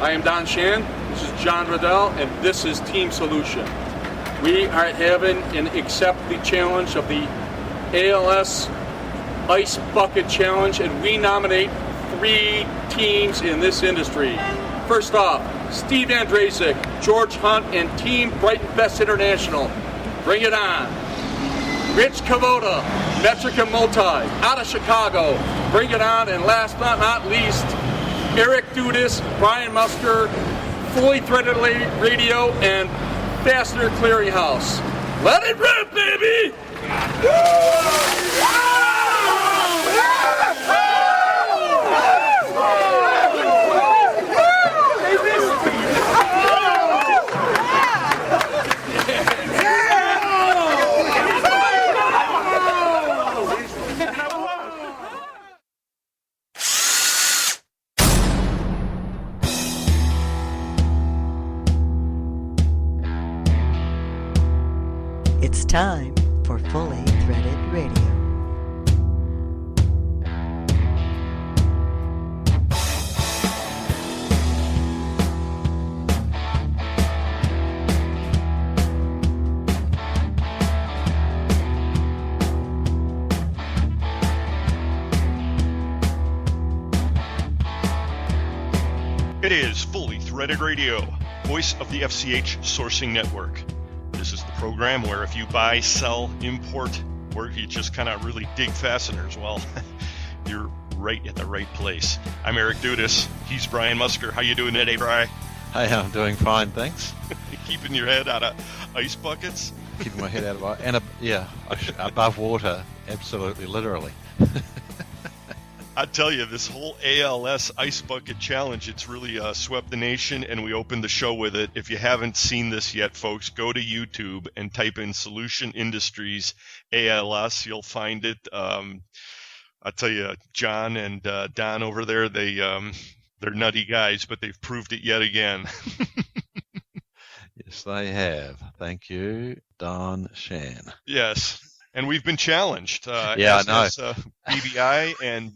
I am Don Shan, this is John Riddell, and this is Team Solution. We are having and accept the challenge of the ALS Ice Bucket Challenge, and we nominate 3 teams in this industry. First off, Steve Andrasic, George Hunt, and Team Brighton Best International. Bring it on. Rich Kavoda, Metric and Multi, out of Chicago. Bring it on. And last but not least, Eric Dudis, Brian Musker, Fully Threaded Radio, and Fastener Clearinghouse. Let it rip, baby! It's time for Fully Threaded Radio. It is Fully Threaded Radio, voice of the FCH Sourcing Network. This is the program where if you buy, sell, import, or you just kind of really dig fasteners, well, you're right at the right place. I'm Eric Dudis. He's Brian Musker. How you doing today, Bri? Hey, I'm doing fine, thanks. Keeping your head out of ice buckets? Keeping my head out of above water, absolutely, literally. I tell you, this whole ALS Ice Bucket Challenge, it's really swept the nation, and we opened the show with it. If you haven't seen this yet, folks, go to YouTube and type in Solution Industries ALS. You'll find it. I tell you, John and Don over there, they're nutty guys, but they've proved it yet again. Yes, they have. Thank you, Don Shan. Yes. And we've been challenged. I know. As BBI and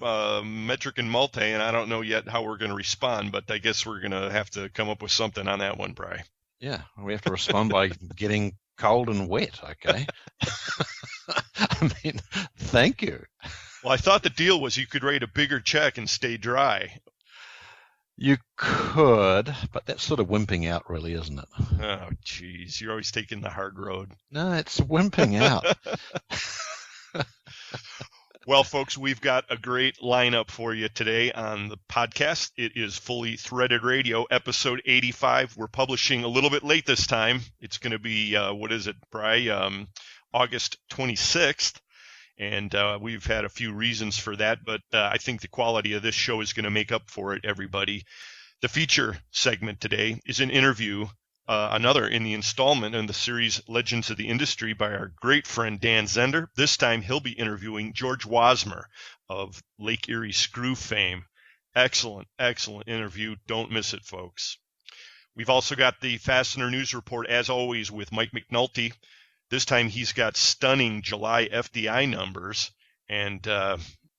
Metric and Multi, and I don't know yet how we're going to respond, but I guess we're going to have to come up with something on that one, Bri. Yeah, we have to respond by getting cold and wet, okay? I mean, thank you. Well, I thought the deal was you could write a bigger check and stay dry. You could, but that's sort of wimping out, really, isn't it? Oh, geez. You're always taking the hard road. No, it's wimping out. Well, folks, we've got a great lineup for you today on the podcast. It is Fully Threaded Radio, episode 85. We're publishing a little bit late this time. It's going to be, Bri? August 26th. And we've had a few reasons for that, but I think the quality of this show is going to make up for it, everybody. The feature segment today is an interview, another in the installment in the series Legends of the Industry by our great friend Dan Zehnder. This time he'll be interviewing George Wasmer of Lake Erie Screw fame. Excellent, excellent interview. Don't miss it, folks. We've also got the Fastener News Report, as always, with Mike McNulty. This time he's got stunning July FDI numbers, and,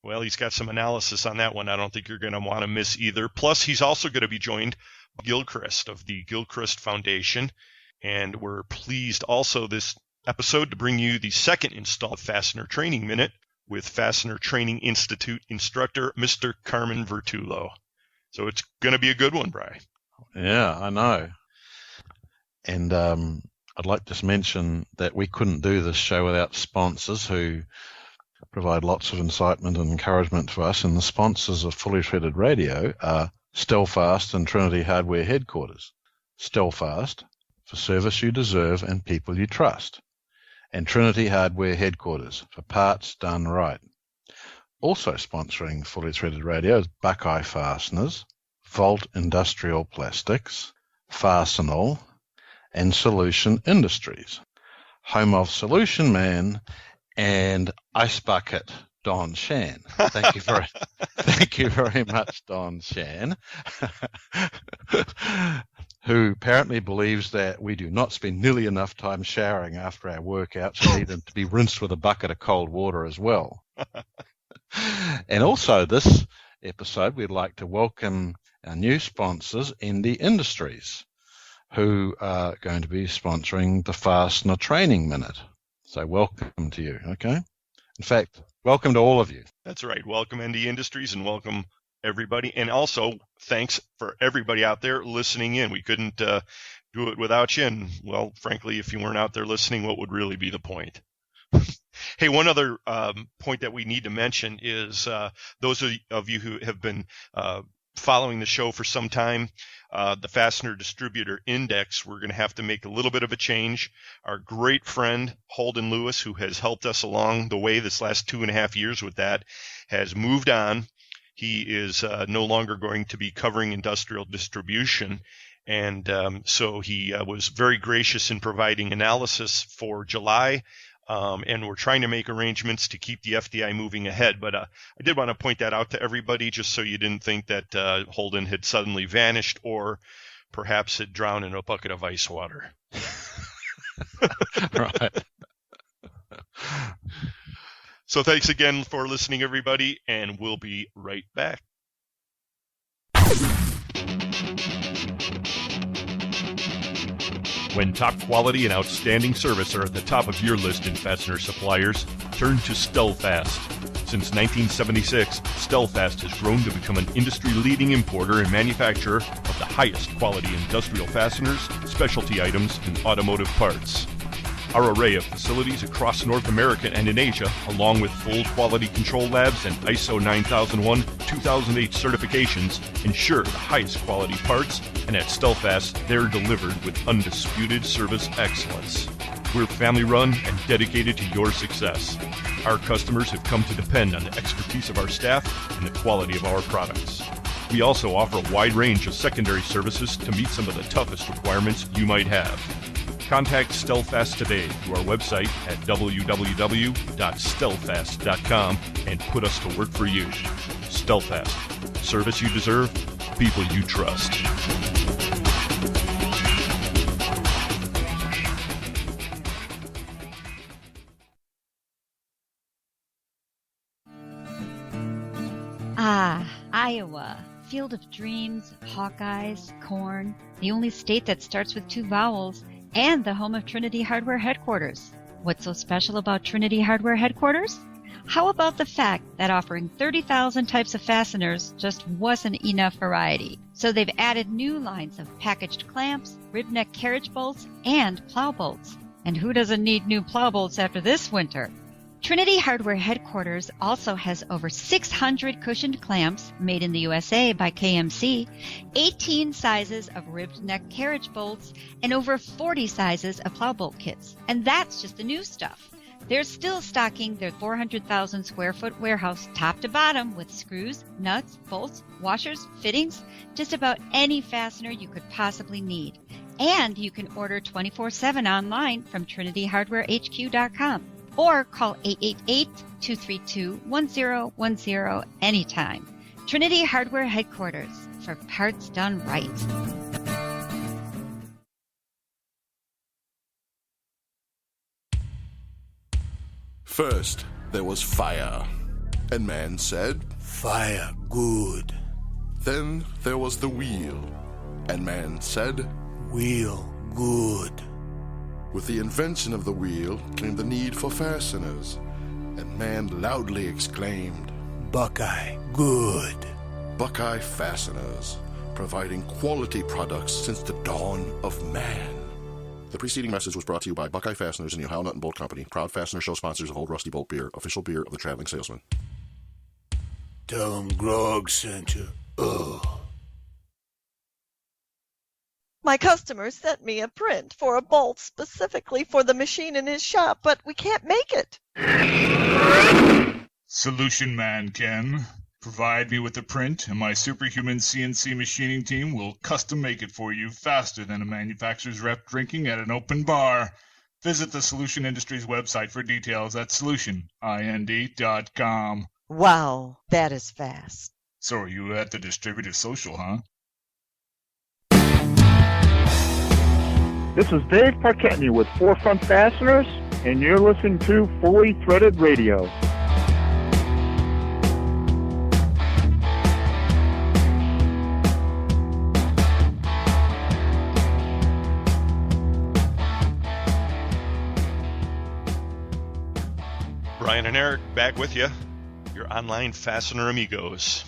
he's got some analysis on that one I don't think you're going to want to miss either. Plus, he's also going to be joined by Gilchrist of the Gilchrist Foundation, and we're pleased also this episode to bring you the second installed Fastener Training Minute with Fastener Training Institute instructor, Mr. Carmen Vertullo. So it's going to be a good one, Bri. Yeah, I know. And I'd like to mention that we couldn't do this show without sponsors who provide lots of incitement and encouragement to us. And the sponsors of Fully Threaded Radio are Stellfast and Trinity Hardware Headquarters. Stellfast, for service you deserve and people you trust. And Trinity Hardware Headquarters, for parts done right. Also sponsoring Fully Threaded Radio is Buckeye Fasteners, Volt Industrial Plastics, Fastenal, and Solution Industries, home of Solution Man and Ice Bucket Don Shan. Thank you very much, Don Shan, who apparently believes that we do not spend nearly enough time showering after our workouts and need them to be rinsed with a bucket of cold water as well. And also this episode, we'd like to welcome our new sponsors, Indie Industries, who are going to be sponsoring the Fastener Training Minute. So welcome to you, okay? In fact, welcome to all of you. That's right. Welcome, Indie Industries, and welcome everybody. And also, thanks for everybody out there listening in. We couldn't do it without you. And, well, frankly, if you weren't out there listening, what would really be the point? Hey, one other point that we need to mention is those of you who have been following the show for some time, the Fastener Distributor Index, we're going to have to make a little bit of a change. Our great friend, Holden Lewis, who has helped us along the way this last 2.5 years with that, has moved on. He is no longer going to be covering industrial distribution. And so he was very gracious in providing analysis for July. And we're trying to make arrangements to keep the FDI moving ahead. But I did want to point that out to everybody just so you didn't think that Holden had suddenly vanished or perhaps had drowned in a bucket of ice water. Right. So thanks again for listening, everybody, and we'll be right back. When top quality and outstanding service are at the top of your list in fastener suppliers, turn to Stellfast. Since 1976, Stellfast has grown to become an industry-leading importer and manufacturer of the highest quality industrial fasteners, specialty items, and automotive parts. Our array of facilities across North America and in Asia, along with full quality control labs and ISO 9001-2008 certifications, ensure the highest quality parts, and at Stellfast, they're delivered with undisputed service excellence. We're family-run and dedicated to your success. Our customers have come to depend on the expertise of our staff and the quality of our products. We also offer a wide range of secondary services to meet some of the toughest requirements you might have. Contact Stellfast today through our website at www.stellfast.com and put us to work for you. Stellfast. Service you deserve, people you trust. Ah, Iowa. Field of dreams, Hawkeyes, corn, the only state that starts with 2 vowels, and the home of Trinity Hardware Headquarters. What's so special about Trinity Hardware Headquarters? How about the fact that offering 30,000 types of fasteners just wasn't enough variety? So they've added new lines of packaged clamps, rib neck carriage bolts, and plow bolts. And who doesn't need new plow bolts after this winter? Trinity Hardware Headquarters also has over 600 cushioned clamps made in the USA by KMC, 18 sizes of ribbed neck carriage bolts, and over 40 sizes of plow bolt kits. And that's just the new stuff. They're still stocking their 400,000 square foot warehouse top to bottom with screws, nuts, bolts, washers, fittings, just about any fastener you could possibly need. And you can order 24/7 online from trinityhardwarehq.com. Or call 888-232-1010 anytime. Trinity Hardware Headquarters, for parts done right. First, there was fire, and man said, "Fire good." Then there was the wheel, and man said, "Wheel good." With the invention of the wheel came the need for fasteners, and man loudly exclaimed, "Buckeye, good." Buckeye Fasteners, providing quality products since the dawn of man. The preceding message was brought to you by Buckeye Fasteners and the Ohio Nut and Bolt Company, proud fastener show sponsors of Old Rusty Bolt Beer, official beer of the Traveling Salesman. Tell 'em Grog sent you. Ugh. My customer sent me a print for a bolt specifically for the machine in his shop, but we can't make it. Solution Man can. Provide me with the print, and my superhuman CNC machining team will custom make it for you faster than a manufacturer's rep drinking at an open bar. Visit the Solution Industries website for details at solutionind.com. Wow, that is fast. So are you at the Distributive Social, huh? This is Dave Parketney with Forefront Fasteners, and you're listening to Fully Threaded Radio. Brian and Eric back with you, your online fastener amigos.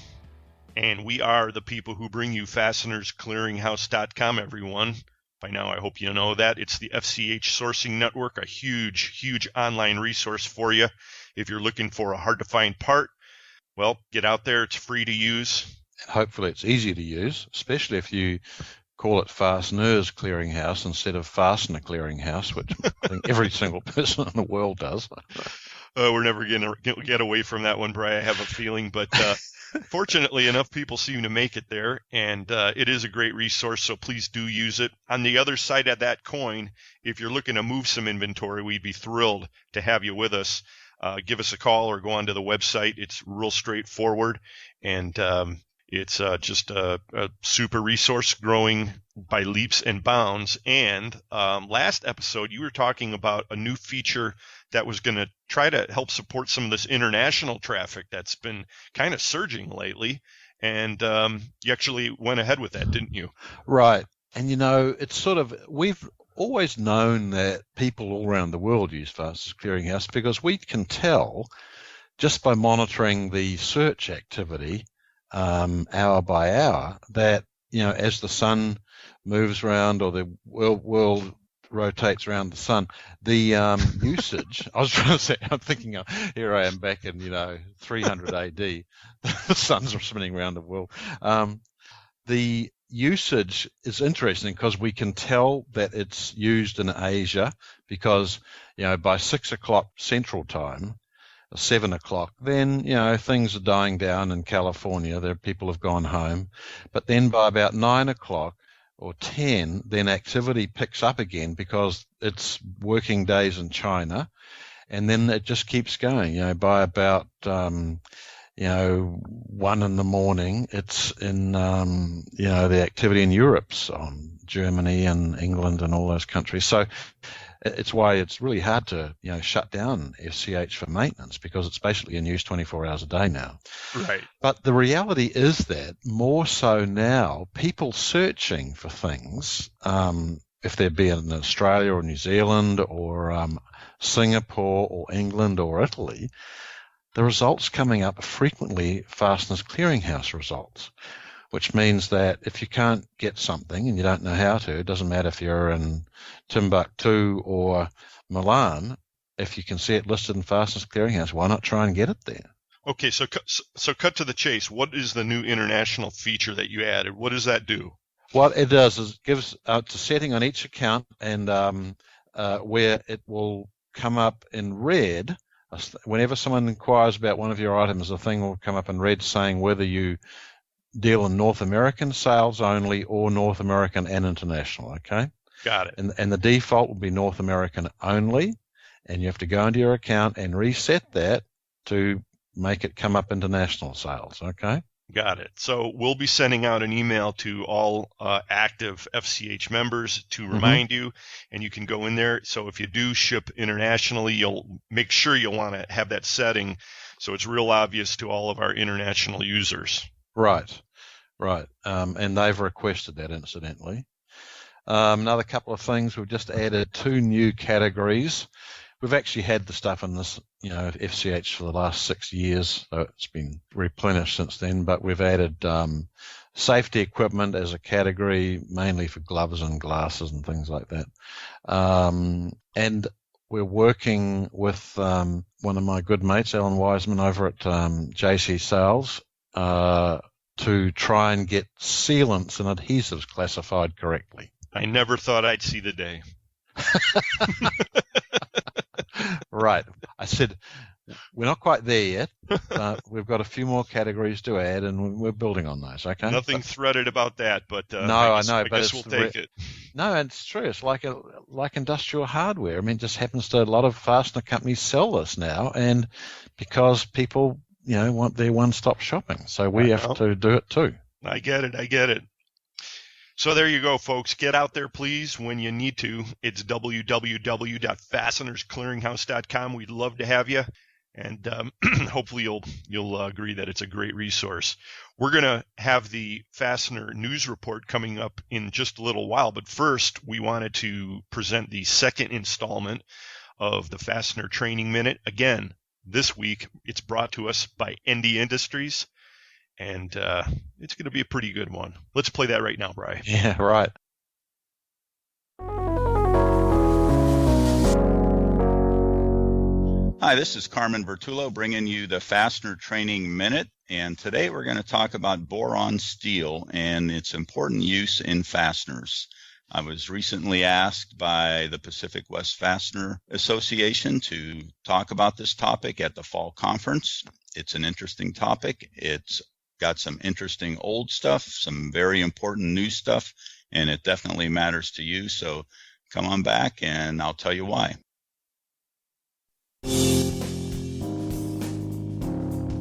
And we are the people who bring you FastenersClearinghouse.com, everyone. By now, I hope you know that. It's the FCH Sourcing Network, a huge, huge online resource for you. If you're looking for a hard-to-find part, well, get out there. It's free to use. Hopefully it's easy to use, especially if you call it Fasteners Clearinghouse instead of Fastener Clearinghouse, which I think every single person in the world does. We're never going to get away from that one, Brian, I have a feeling. But fortunately, enough people seem to make it there, and it is a great resource, so please do use it. On the other side of that coin, if you're looking to move some inventory, we'd be thrilled to have you with us. Give us a call or go onto the website. It's real straightforward, and it's just a super resource growing by leaps and bounds. And last episode, you were talking about a new feature that was going to try to help support some of this international traffic that's been kind of surging lately. And you actually went ahead with that, didn't you? Right. And, it's sort of, we've always known that people all around the world use Fasteners Clearinghouse because we can tell just by monitoring the search activity hour by hour that, as the sun moves around or the world rotates around the sun, the usage, I was trying to say, I'm thinking, here I am back in, 300 AD, the sun's spinning around the world. The usage is interesting because we can tell that it's used in Asia because, by 6 o'clock Central Time, 7 o'clock, then, things are dying down in California. People have gone home. But then by about 9 o'clock or 10, then activity picks up again because it's working days in China. And then it just keeps going. By about, 1 in the morning, it's in, the activity in Europe's on Germany and England and all those countries. So it's why it's really hard to, shut down FCH for maintenance because it's basically in use 24 hours a day now. Right. But the reality is that more so now, people searching for things, if they're being in Australia or New Zealand or Singapore or England or Italy, the results coming up are frequently Fasteners Clearinghouse results, which means that if you can't get something and you don't know how to, it doesn't matter if you're in Timbuktu or Milan, if you can see it listed in Fasteners Clearinghouse, why not try and get it there? Okay, so cut to the chase. What is the new international feature that you added? What does that do? What it does is it gives it's a setting on each account and where it will come up in red. Whenever someone inquires about one of your items, the thing will come up in red saying whether you deal in North American sales only or North American and international, okay? Got it. And the default will be North American only, and you have to go into your account and reset that to make it come up international sales, okay? Got it. So we'll be sending out an email to all active FCH members to remind you, and you can go in there. So if you do ship internationally, you'll make sure you'll want to have that setting so it's real obvious to all of our international users. Right. And they've requested that, incidentally. Another couple of things, we've just added 2 new categories. We've actually had the stuff in this, FCH for the last 6 years, so it's been replenished since then, but we've added safety equipment as a category, mainly for gloves and glasses and things like that. And we're working with one of my good mates, Alan Wasmer, over at JC Sales, to try and get sealants and adhesives classified correctly. I never thought I'd see the day. Right. I said, we're not quite there yet, but we've got a few more categories to add, and we're building on those, okay? Nothing threaded about that, but no, I guess we'll take it. No, it's true. It's like industrial hardware. I mean, it just happens to a lot of fastener companies sell this now, and because people, want their one-stop shopping, so we have to do it too. I get it. So there you go, folks. Get out there, please, when you need to. It's www.fastenersclearinghouse.com. We'd love to have you, and hopefully you'll agree that it's a great resource. We're going to have the Fastener News Report coming up in just a little while, but first we wanted to present the second installment of the Fastener Training Minute. Again, This week, it's brought to us by ND Industries, and it's going to be a pretty good one. Let's play that right now, Bri. Yeah, right. Hi, this is Carmen Vertullo bringing you the Fastener Training Minute, and today we're going to talk about boron steel and its important use in fasteners. I was recently asked by the Pacific West Fastener Association to talk about this topic at the fall conference. It's an interesting topic. It's got some interesting old stuff, some very important new stuff, and it definitely matters to you. So come on back and I'll tell you why.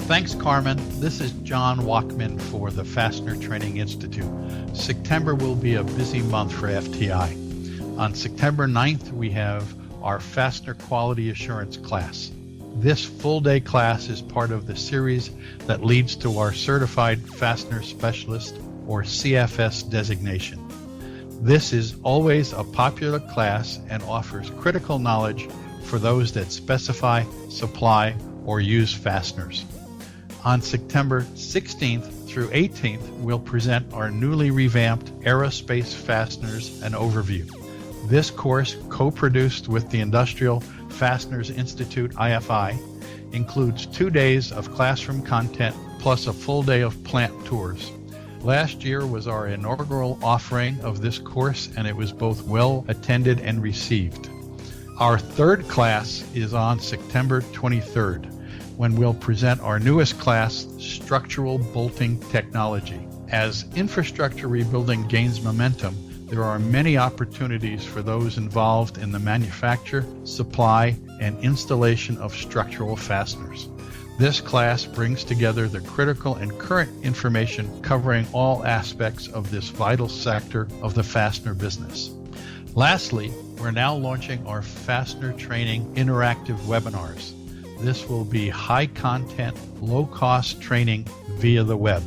Thanks, Carmen. This is John Walkman for the Fastener Training Institute. September will be a busy month for FTI. On September 9th, we have our Fastener Quality Assurance class. This full-day class is part of the series that leads to our Certified Fastener Specialist, or CFS designation. This is always a popular class and offers critical knowledge for those that specify, supply, or use fasteners. On September 16th through 18th, we'll present our newly revamped Aerospace Fasteners and Overview. This course, co-produced with the Industrial Fasteners Institute IFI, includes 2 days of classroom content plus a full day of plant tours. Last year was our inaugural offering of this course, and it was both well attended and received. Our third class is on September 23rd, when we'll present our newest class, Structural Bolting Technology. As infrastructure rebuilding gains momentum, there are many opportunities for those involved in the manufacture, supply, and installation of structural fasteners. This class brings together the critical and current information covering all aspects of this vital sector of the fastener business. Lastly, we're now launching our Fastener Training interactive webinars. This will be high-content, low-cost training via the web.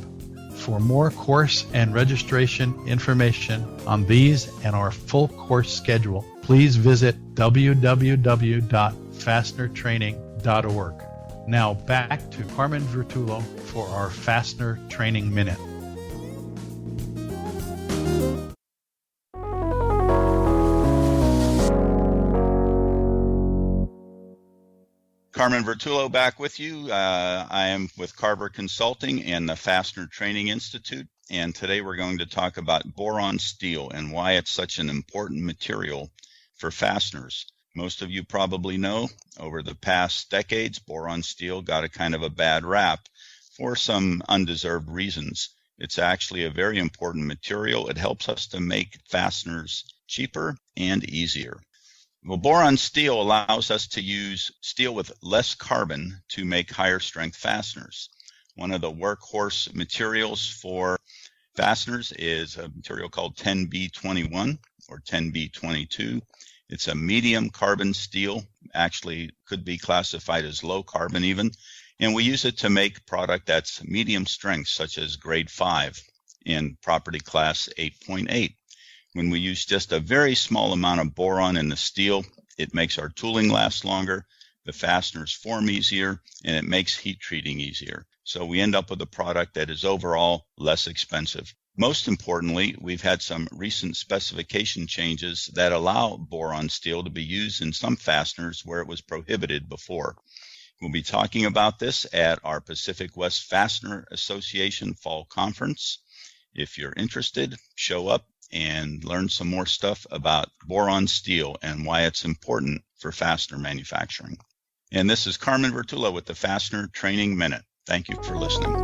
For more course and registration information on these and our full course schedule, please visit www.fastenertraining.org. Now back to Carmen Vertullo for our Fastener Training Minute. Carmen Vertullo back with you. I am with Carver Consulting and the Fastener Training Institute, and today we're going to talk about boron steel and why it's such an important material for fasteners. Most of you probably know over the past decades, boron steel got a kind of a bad rap for some undeserved reasons. It's actually a very important material. It helps us to make fasteners cheaper and easier. Well, boron steel allows us to use steel with less carbon to make higher strength fasteners. One of the workhorse materials for fasteners is a material called 10B21 or 10B22. It's a medium carbon steel, actually could be classified as low carbon even, and we use it to make product that's medium strength, such as grade 5 and property class 8.8. When we use just a very small amount of boron in the steel, it makes our tooling last longer, the fasteners form easier, and it makes heat treating easier. So we end up with a product that is overall less expensive. Most importantly, we've had some recent specification changes that allow boron steel to be used in some fasteners where it was prohibited before. We'll be talking about this at our Pacific West Fastener Association Fall Conference. If you're interested, show up and learn some more stuff about boron steel and why it's important for fastener manufacturing. And this is Carmen Vertullo with the Fastener Training Minute. Thank you for listening.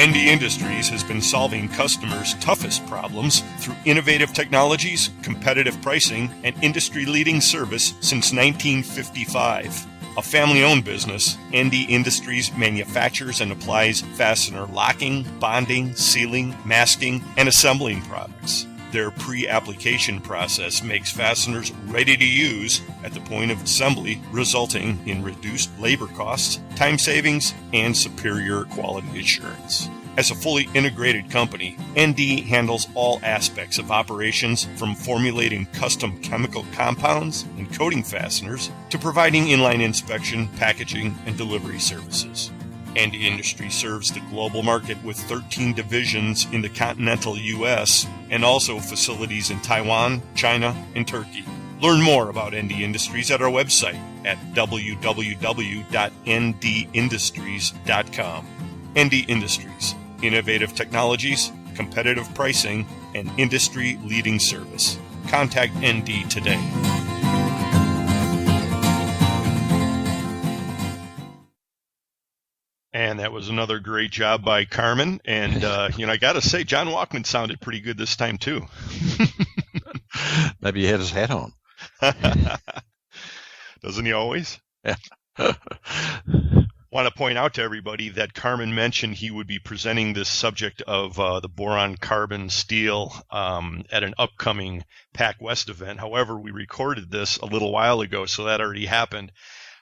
ND Industries has been solving customers' toughest problems through innovative technologies, competitive pricing, and industry-leading service since 1955. A family-owned business, ND Industries manufactures and applies fastener locking, bonding, sealing, masking, and assembling products. Their pre-application process makes fasteners ready to use at the point of assembly, resulting in reduced labor costs, time savings, and superior quality assurance. As a fully integrated company, ND handles all aspects of operations, from formulating custom chemical compounds and coating fasteners to providing inline inspection, packaging, and delivery services. ND Industries serves the global market with 13 divisions in the continental U.S. and also facilities in Taiwan, China, and Turkey. Learn more about ND Industries at our website at www.ndindustries.com. ND Industries. Innovative technologies, competitive pricing, and industry-leading service. Contact ND today. And that was another great job by Carmen. And, I got to say, John Walkman sounded pretty good this time, too. Maybe he had his hat on. Doesn't he always? Yeah. Want to point out to everybody that Carmen mentioned he would be presenting this subject of the boron carbon steel at an upcoming PAC West event. However, we recorded this a little while ago, so that already happened.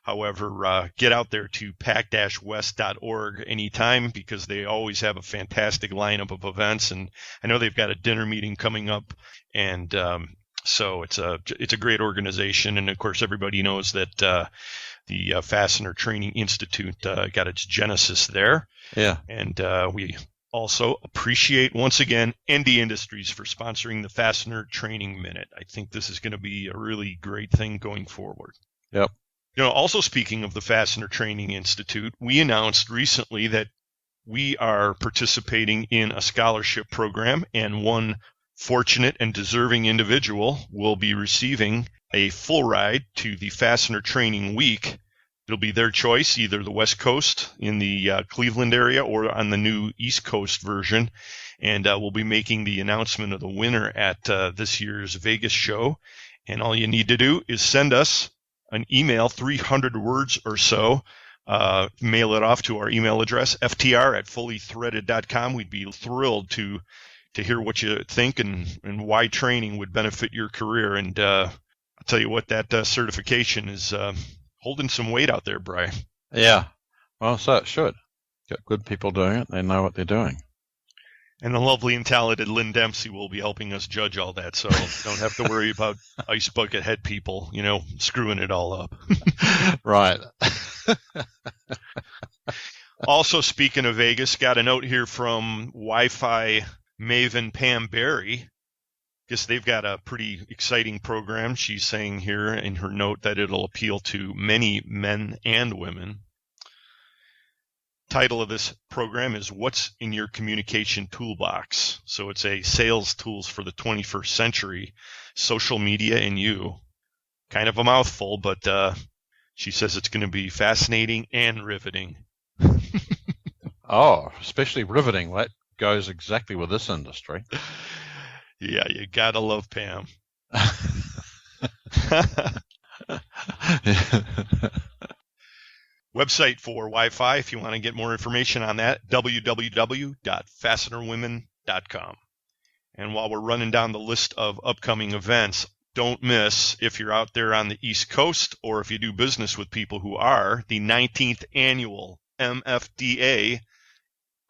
However, get out there to pac-west.org anytime, because they always have a fantastic lineup of events. And I know they've got a dinner meeting coming up, and so it's a great organization. And of course, everybody knows that the Fastener Training Institute got its genesis there. Yeah. And we also appreciate, once again, ND Industries for sponsoring the Fastener Training Minute. I think this is going to be a really great thing going forward. Yep. Also speaking of the Fastener Training Institute, we announced recently that we are participating in a scholarship program, and one fortunate and deserving individual will be receiving a full ride to the Fastener Training Week. It'll be their choice, either the West Coast in the Cleveland area or on the new East Coast version. And we'll be making the announcement of the winner at this year's Vegas show. And all you need to do is send us an email, 300 words or so. Mail it off to our email address, ftr@fullythreaded.com. We'd be thrilled to hear what you think and why training would benefit your career. And I'll tell you what, that certification is holding some weight out there, Bri. Yeah. Well, so it should. Got good people doing it. They know what they're doing. And the lovely and talented Lynn Dempsey will be helping us judge all that, so don't have to worry about ice bucket head people, screwing it all up. Right. Also, speaking of Vegas, got a note here from Wi-Fi maven Pam Berry. Guess they've got a pretty exciting program. She's saying here in her note that it'll appeal to many men and women. Title of this program is What's in Your Communication Toolbox? So it's a sales tools for the 21st century, social media and you. Kind of a mouthful, but she says it's going to be fascinating and riveting. Oh, especially riveting. That goes exactly with this industry. Yeah, you gotta love Pam. Website for Wi-Fi, if you want to get more information on that, www.fastenerwomen.com. And while we're running down the list of upcoming events, don't miss, if you're out there on the East Coast or if you do business with people who are, the 19th annual MFDA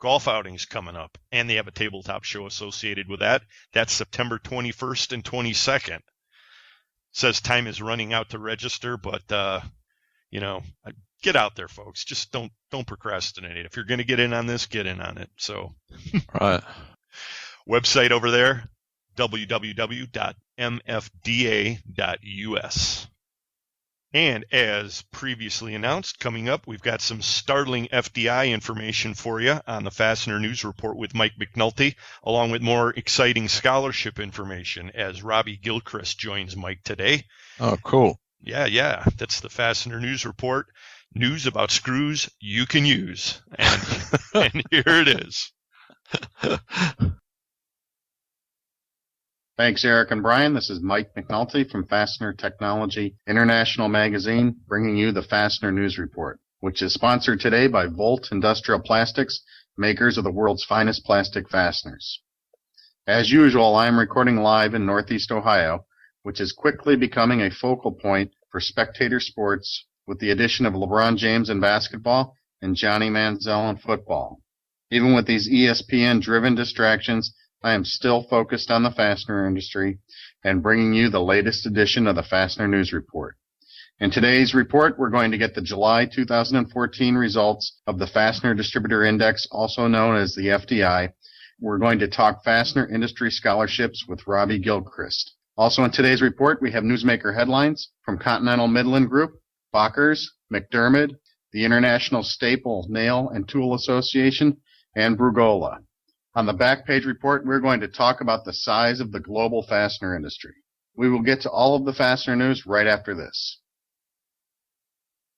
golf outings coming up. And they have a tabletop show associated with that. That's September 21st and 22nd. It says time is running out to register, but, get out there, folks. Just don't procrastinate. If you're going to get in on this, get in on it. So, right. Website over there, www.mfda.us. And as previously announced, coming up, we've got some startling FDI information for you on the Fastener News Report with Mike McNulty, along with more exciting scholarship information as Robbie Gilchrist joins Mike today. Oh, cool. Yeah. That's the Fastener News Report. News about screws you can use. And here it is. Thanks, Eric and Brian. This is Mike McNulty from Fastener Technology International Magazine, bringing you the Fastener News Report, which is sponsored today by Volt Industrial Plastics, makers of the world's finest plastic fasteners. As usual, I am recording live in Northeast Ohio, which is quickly becoming a focal point for spectator sports with the addition of LeBron James in basketball and Johnny Manziel in football. Even with these ESPN-driven distractions, I am still focused on the fastener industry and bringing you the latest edition of the Fastener News Report. In today's report, we're going to get the July 2014 results of the Fastener Distributor Index, also known as the FDI. We're going to talk fastener industry scholarships with Robbie Gilchrist. Also in today's report, we have newsmaker headlines from Continental Midland Group, Bockers, McDermott, the International Staple Nail and Tool Association, and Brugola. On the back page report, we're going to talk about the size of the global fastener industry. We will get to all of the fastener news right after this.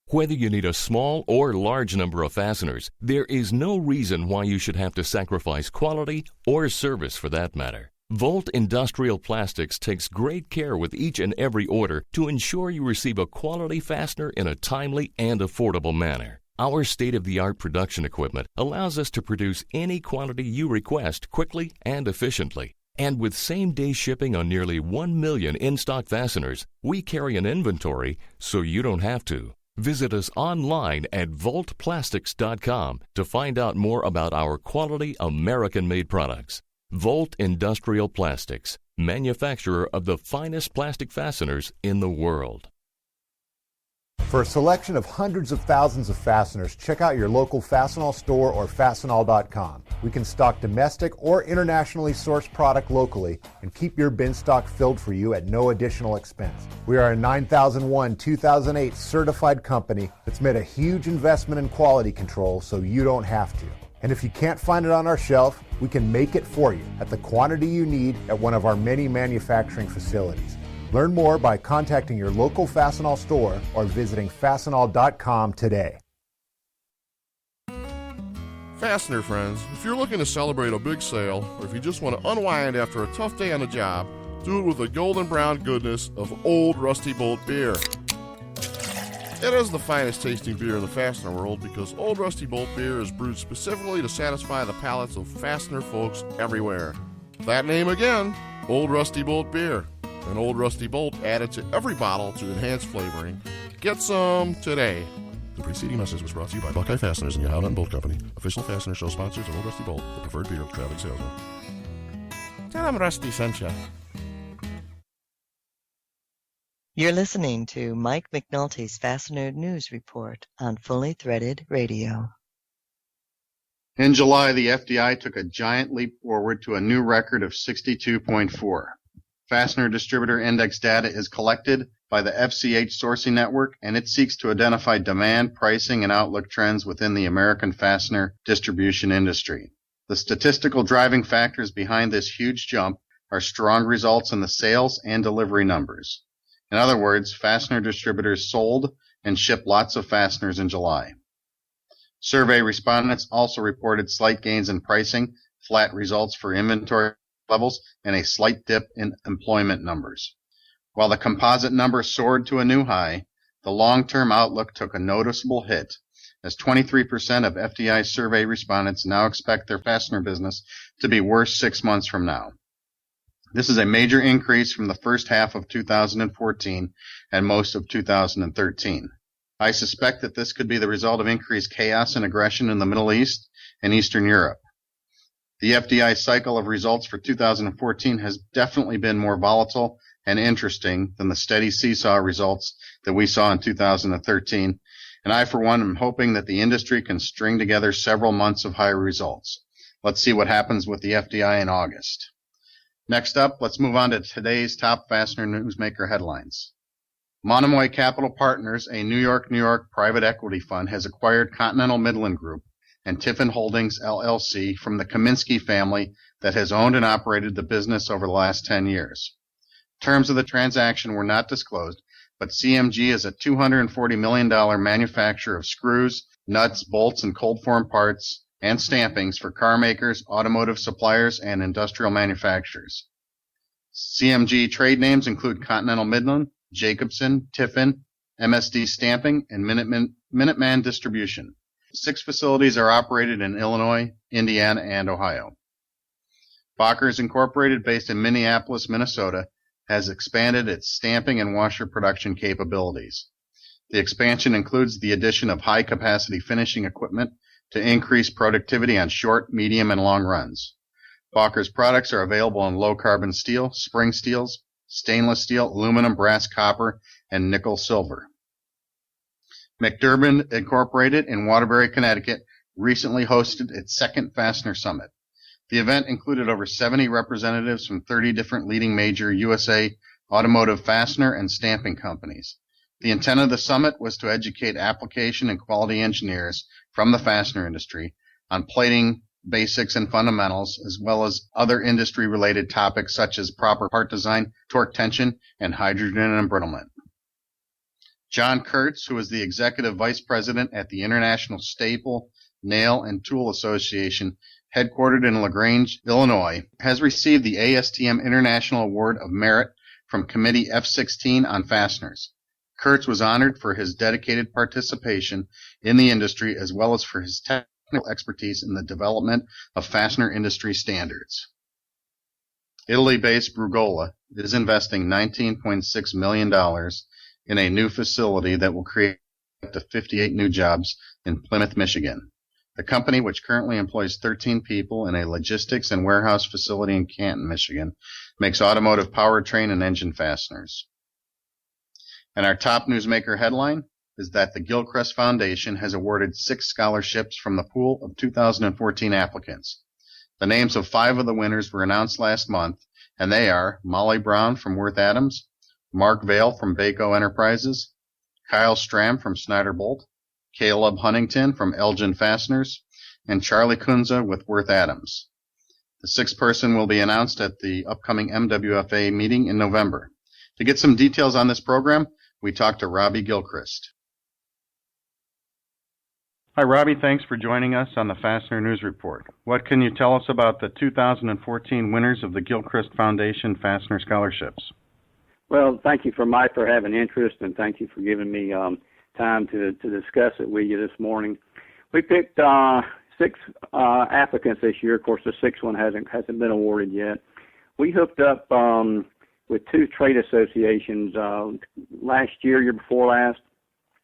Whether you need a small or large number of fasteners, there is no reason why you should have to sacrifice quality or service for that matter. Volt Industrial Plastics takes great care with each and every order to ensure you receive a quality fastener in a timely and affordable manner. Our state-of-the-art production equipment allows us to produce any quantity you request quickly and efficiently. And with same-day shipping on nearly 1 million in-stock fasteners, we carry an inventory so you don't have to. Visit us online at voltplastics.com to find out more about our quality American-made products. Volt Industrial Plastics, manufacturer of the finest plastic fasteners in the world. For a selection of hundreds of thousands of fasteners, check out your local Fastenal store or Fastenal.com. We can stock domestic or internationally sourced product locally and keep your bin stock filled for you at no additional expense. We are a 9001-2008 certified company that's made a huge investment in quality control so you don't have to. And if you can't find it on our shelf, we can make it for you at the quantity you need at one of our many manufacturing facilities. Learn more by contacting your local Fastenal store or visiting Fastenal.com today. Fastener friends, if you're looking to celebrate a big sale, or if you just want to unwind after a tough day on the job, do it with the golden brown goodness of Old Rusty Bolt beer. It is the finest tasting beer in the fastener world because Old Rusty Bolt beer is brewed specifically to satisfy the palates of fastener folks everywhere. That name again, Old Rusty Bolt beer. An Old Rusty Bolt added to every bottle to enhance flavoring. Get some today. The preceding message was brought to you by Buckeye Fasteners and Yahoo and Bolt Company, official fastener show sponsors of Old Rusty Bolt, the preferred beer of traveling salesmen. Tell them Rusty sent ya. You're listening to Mike McNulty's Fastener News Report on Fully Threaded Radio. In July, the FDI took a giant leap forward to a new record of 62.4. Fastener Distributor Index data is collected by the FCH sourcing network, and it seeks to identify demand, pricing, and outlook trends within the American fastener distribution industry. The statistical driving factors behind this huge jump are strong results in the sales and delivery numbers. In other words, fastener distributors sold and shipped lots of fasteners in July. Survey respondents also reported slight gains in pricing, flat results for inventory levels, and a slight dip in employment numbers. While the composite number soared to a new high, the long-term outlook took a noticeable hit, as 23% of FDI survey respondents now expect their fastener business to be worse 6 months from now. This is a major increase from the first half of 2014 and most of 2013. I suspect that this could be the result of increased chaos and aggression in the Middle East and Eastern Europe. The FDI cycle of results for 2014 has definitely been more volatile and interesting than the steady seesaw results that we saw in 2013, and I, for one, am hoping that the industry can string together several months of higher results. Let's see what happens with the FDI in August. Next up, let's move on to today's top fastener newsmaker headlines. Monomoy Capital Partners, a New York private equity fund, has acquired Continental Midland Group and Tiffin Holdings, LLC from the Kaminsky family that has owned and operated the business over the last 10 years. Terms of the transaction were not disclosed, but CMG is a $240 million manufacturer of screws, nuts, bolts, and cold form parts and stampings for car makers, automotive suppliers, and industrial manufacturers. CMG trade names include Continental Midland, Jacobson, Tiffin, MSD Stamping, and Minuteman Distribution. 6 facilities are operated in Illinois, Indiana, and Ohio. Bockers Incorporated, based in Minneapolis, Minnesota, has expanded its stamping and washer production capabilities. The expansion includes the addition of high-capacity finishing equipment to increase productivity on short, medium, and long runs. Balker's products are available in low-carbon steel, spring steels, stainless steel, aluminum, brass, copper, and nickel silver. McDermott Incorporated in Waterbury, Connecticut, recently hosted its second Fastener Summit. The event included over 70 representatives from 30 different leading major USA automotive fastener and stamping companies. The intent of the summit was to educate application and quality engineers from the fastener industry on plating basics and fundamentals, as well as other industry-related topics such as proper part design, torque tension, and hydrogen embrittlement. John Kurtz, who is the Executive Vice President at the International Staple, Nail, and Tool Association, headquartered in LaGrange, Illinois, has received the ASTM International Award of Merit from Committee F16 on Fasteners. Kurtz was honored for his dedicated participation in the industry as well as for his technical expertise in the development of fastener industry standards. Italy-based Brugola is investing $19.6 million in a new facility that will create up to 58 new jobs in Plymouth, Michigan. The company, which currently employs 13 people in a logistics and warehouse facility in Canton, Michigan, makes automotive powertrain and engine fasteners. And our top newsmaker headline is that the Gilchrist Foundation has awarded 6 scholarships from the pool of 2014 applicants. The names of 5 of the winners were announced last month, and they are Molly Brown from Worth Adams, Mark Vale from Baco Enterprises, Kyle Stram from Snyder Bolt, Caleb Huntington from Elgin Fasteners, and Charlie Kunza with Worth Adams. The 6th person will be announced at the upcoming MWFA meeting in November. To get some details on this program, we talked to Robbie Gilchrist. Hi, Robbie. Thanks for joining us on the Fastener News Report. What can you tell us about the 2014 winners of the Gilchrist Foundation Fastener Scholarships? Well, thank you, Mike, for having interest, and thank you for giving me time to discuss it with you this morning. We picked 6 applicants this year. Of course, the 6th one hasn't been awarded yet. We hooked up with 2 trade associations last year before last,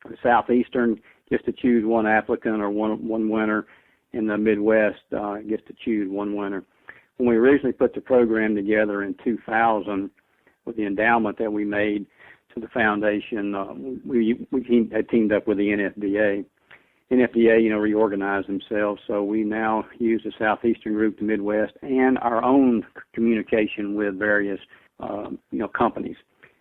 the Southeastern gets to choose one applicant or one winner, and the Midwest gets to choose one winner. When we originally put the program together in 2000 with the endowment that we made to the foundation, we had teamed up with the NFDA. NFDA, reorganized themselves, so we now use the Southeastern group, the Midwest, and our own communication with various companies.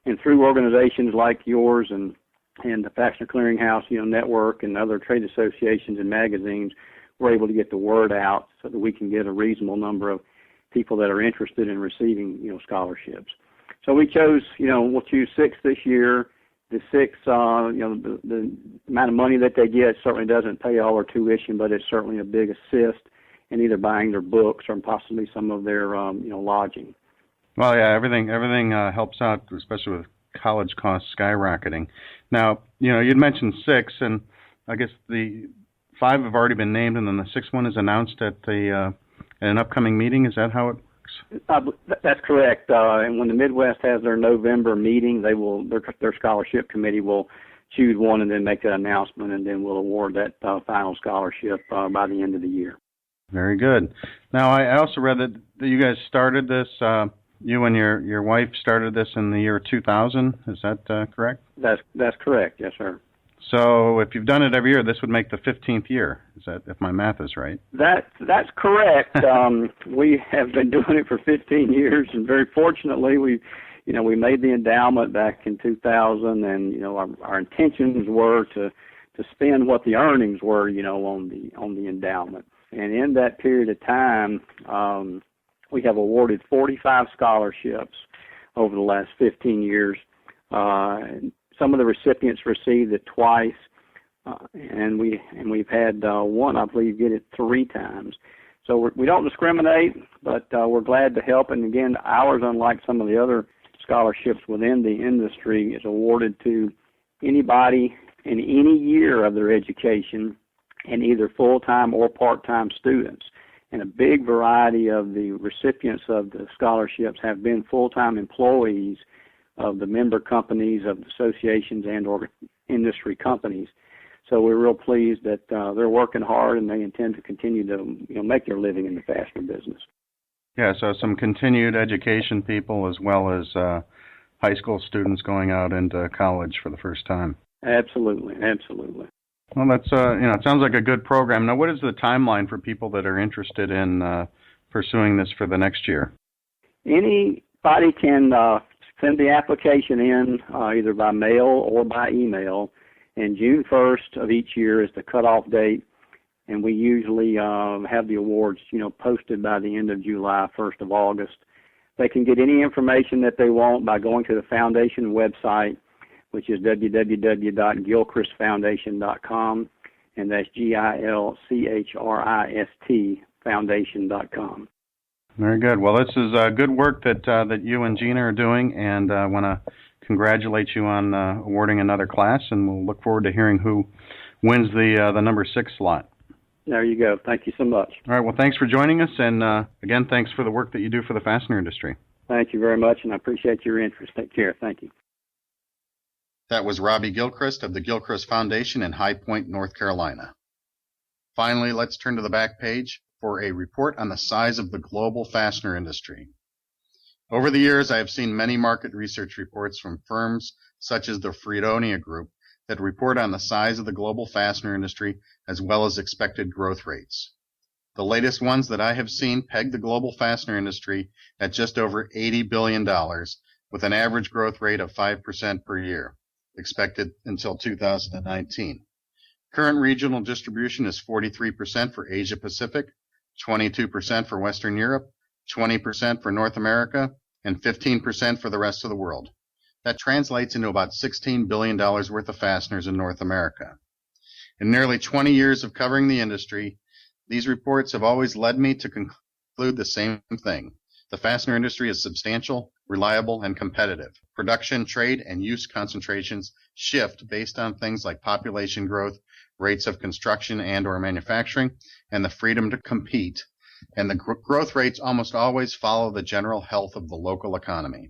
And through organizations like yours and the Fastener Clearinghouse, network and other trade associations and magazines, we're able to get the word out so that we can get a reasonable number of people that are interested in receiving, scholarships. So we chose, we'll choose 6 this year. The 6, the amount of money that they get certainly doesn't pay all their tuition, but it's certainly a big assist in either buying their books or possibly some of their, lodging. Well, yeah, everything helps out, especially with college costs skyrocketing. Now, you'd mentioned 6, and I guess the 5 have already been named, and then the 6th one is announced at an upcoming meeting. Is that how it works? That's correct. And when the Midwest has their November meeting, their scholarship committee will choose one and then make that announcement, and then we'll award that final scholarship by the end of the year. Very good. Now, I also read that you guys started this. You and your wife started this in the year 2000. Is that correct? That's correct. Yes, sir. So if you've done it every year, this would make the 15th year. Is that, if my math is right? That's correct. We have been doing it for 15 years, and very fortunately, we made the endowment back in 2000, and our intentions were to spend what the earnings were, on the endowment. And in that period of time, we have awarded 45 scholarships over the last 15 years. Some of the recipients received it twice, and we've had one, I believe, get it 3 times. So we don't discriminate, but we're glad to help. And again, ours, unlike some of the other scholarships within the industry, is awarded to anybody in any year of their education, and either full-time or part-time students. And a big variety of the recipients of the scholarships have been full-time employees of the member companies of the associations and or industry companies. So we're real pleased that they're working hard and they intend to continue to make their living in the fastener business. Yeah, so some continued education people as well as high school students going out into college for the first time. Absolutely, absolutely. Well, that's it sounds like a good program. Now, what is the timeline for people that are interested in pursuing this for the next year? Anybody can send the application in either by mail or by email, and June 1st of each year is the cutoff date, and we usually have the awards, posted by the end of July, 1st of August. They can get any information that they want by going to the foundation website, which is www.gilchristfoundation.com, and that's GILCHRIST foundation.com. Very good. Well, this is good work that you and Gina are doing, and I want to congratulate you on awarding another class, and we'll look forward to hearing who wins the number 6 slot. There you go. Thank you so much. All right. Well, thanks for joining us, and again, thanks for the work that you do for the fastener industry. Thank you very much, and I appreciate your interest. Take care. Thank you. That was Robbie Gilchrist of the Gilchrist Foundation in High Point, North Carolina. Finally, let's turn to the back page for a report on the size of the global fastener industry. Over the years, I have seen many market research reports from firms such as the Fredonia Group that report on the size of the global fastener industry as well as expected growth rates. The latest ones that I have seen peg the global fastener industry at just over $80 billion with an average growth rate of 5% per year, expected until 2019. Current regional distribution is 43% for Asia Pacific, 22% for Western Europe, 20% for North America, and 15% for the rest of the world. That translates into about $16 billion worth of fasteners in North America. In nearly 20 years of covering the industry, these reports have always led me to conclude the same thing. The fastener industry is substantial, reliable, and competitive. Production, trade, and use concentrations shift based on things like population growth, rates of construction and or manufacturing, and the freedom to compete. And the growth rates almost always follow the general health of the local economy.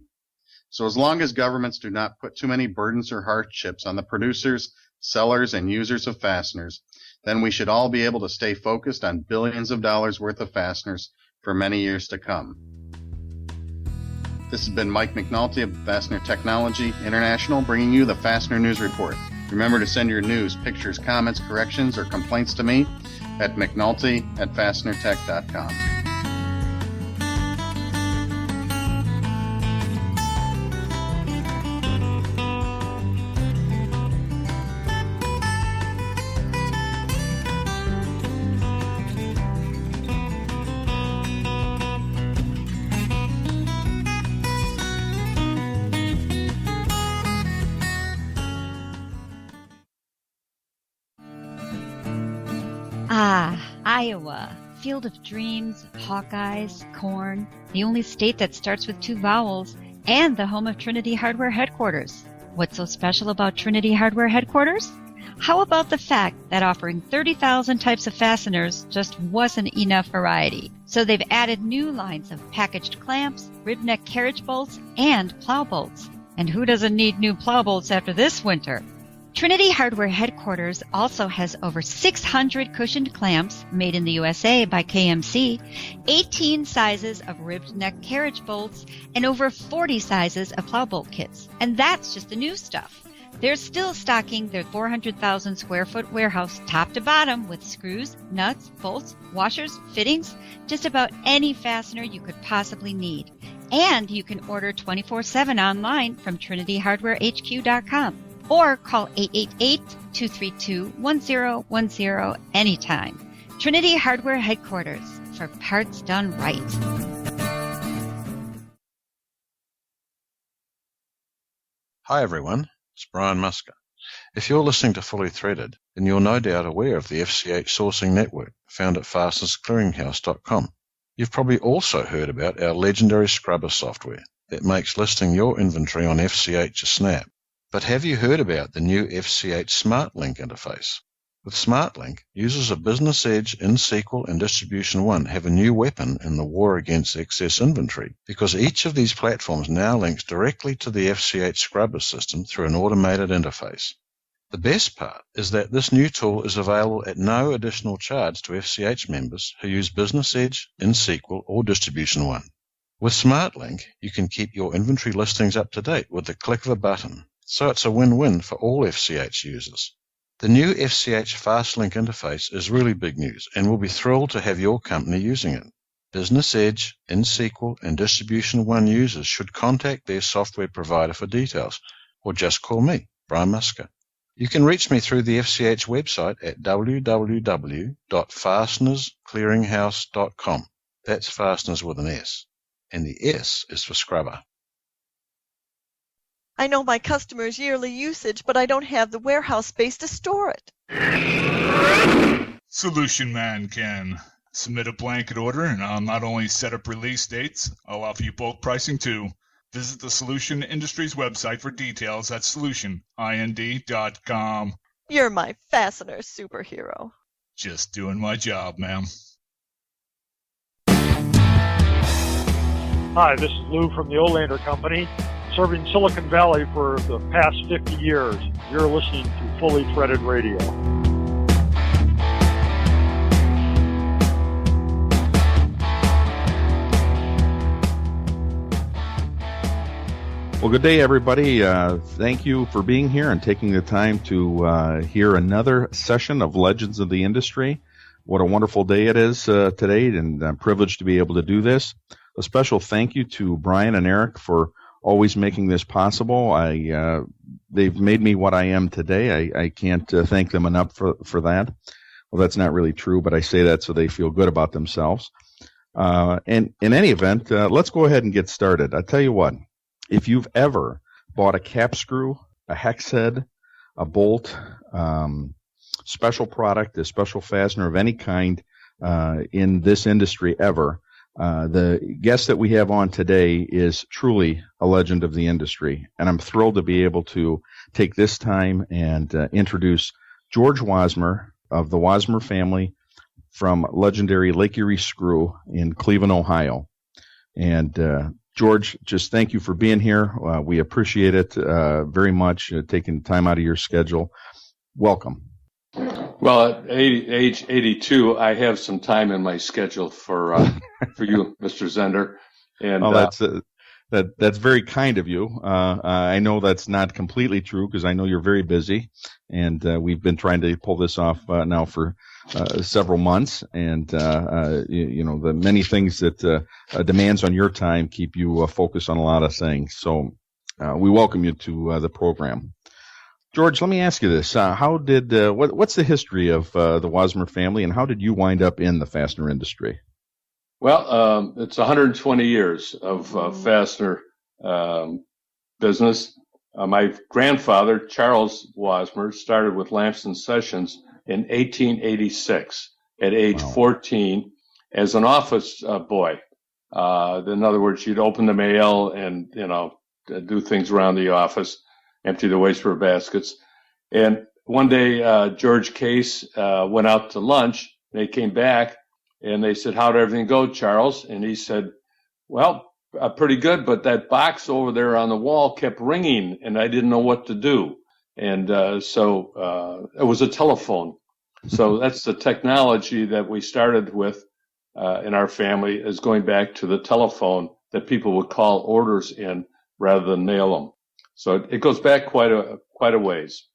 So as long as governments do not put too many burdens or hardships on the producers, sellers, and users of fasteners, then we should all be able to stay focused on billions of dollars worth of fasteners for many years to come. This has been Mike McNulty of Fastener Technology International bringing you the Fastener News Report. Remember to send your news, pictures, comments, corrections, or complaints to me at mcnulty@fastenertech.com. Iowa, field of dreams, Hawkeyes, corn, the only state that starts with 2 vowels, and the home of Trinity Hardware Headquarters. What's so special about Trinity Hardware Headquarters? How about the fact that offering 30,000 types of fasteners just wasn't enough variety? So they've added new lines of packaged clamps, rib neck carriage bolts, and plow bolts. And who doesn't need new plow bolts after this winter? Trinity Hardware Headquarters also has over 600 cushioned clamps made in the USA by KMC, 18 sizes of ribbed neck carriage bolts, and over 40 sizes of plow bolt kits. And that's just the new stuff. They're still stocking their 400,000 square foot warehouse top to bottom with screws, nuts, bolts, washers, fittings, just about any fastener you could possibly need. And you can order 24/7 online from trinityhardwarehq.com. Or call 888-232-1010 anytime. Trinity Hardware Headquarters, for parts done right. Hi everyone, it's Brian Musker. If you're listening to Fully Threaded, then you're no doubt aware of the FCH sourcing network found at fastenersclearinghouse.com. You've probably also heard about our legendary scrubber software that makes listing your inventory on FCH a snap. But have you heard about the new FCH SmartLink interface? With SmartLink, users of Business Edge, InSQL, and Distribution One have a new weapon in the war against excess inventory, because each of these platforms now links directly to the FCH Scrubber system through an automated interface. The best part is that this new tool is available at no additional charge to FCH members who use Business Edge, InSequel, or Distribution One. With SmartLink, you can keep your inventory listings up to date with the click of a button, so it's a win-win for all FCH users. The new FCH FastLink interface is really big news, and we'll be thrilled to have your company using it. Business Edge, InSequel, and Distribution One users should contact their software provider for details, or just call me, Brian Musker. You can reach me through the FCH website at www.fastenersclearinghouse.com. That's fasteners with an S, and the S is for scrubber. I know my customers' yearly usage, but I don't have the warehouse space to store it. Solution Man can. Submit a blanket order, and I'll not only set up release dates, I'll offer you bulk pricing too. Visit the Solution Industries website for details at solutionInd.com. You're my fastener superhero. Just doing my job, ma'am. Hi, this is Lou from the Olander Company, serving Silicon Valley for the past 50 years. You're listening to Fully Threaded Radio. Well, good day, everybody. Thank you for being here and taking the time to hear another session of Legends of the Industry. What a wonderful day it is today, and I'm privileged to be able to do this. A special thank you to Brian and Eric for always making this possible. They've made me what I am today. I can't thank them enough for that. Well, that's not really true, but I say that so they feel good about themselves. And in any event, let's go ahead and get started. I tell you what. If you've ever bought a cap screw, a hex head, a bolt, special product, a special fastener of any kind in this industry ever, the guest that we have on today is truly a legend of the industry. And I'm thrilled to be able to take this time and introduce George Wasmer of the Wasmer family from legendary Lake Erie Screw in Cleveland, Ohio. And George, just thank you for being here. We appreciate it very much, taking time out of your schedule. Welcome. Well, at age 82, I have some time in my schedule for you, Mr. Zehnder. And that's very kind of you. I know that's not completely true because I know you're very busy, and we've been trying to pull this off now for several months, and the many things that demands on your time keep you focused on a lot of things. So we welcome you to the program. George, let me ask you this: what's the history of the Wasmer family, and how did you wind up in the fastener industry? Well, it's 120 years of fastener business. My grandfather, Charles Wasmer, started with Lamson Sessions in 1886 at age 14 as an office boy. In other words, you'd open the mail and, do things around the office, empty the wastepaper baskets. And one day, George Case went out to lunch. They came back and they said, "How did everything go, Charles?" And he said, "Well, pretty good, but that box over there on the wall kept ringing and I didn't know what to do." And so it was a telephone. So that's the technology that we started with in our family, is going back to the telephone that people would call orders in rather than mail them. So it goes back quite a ways.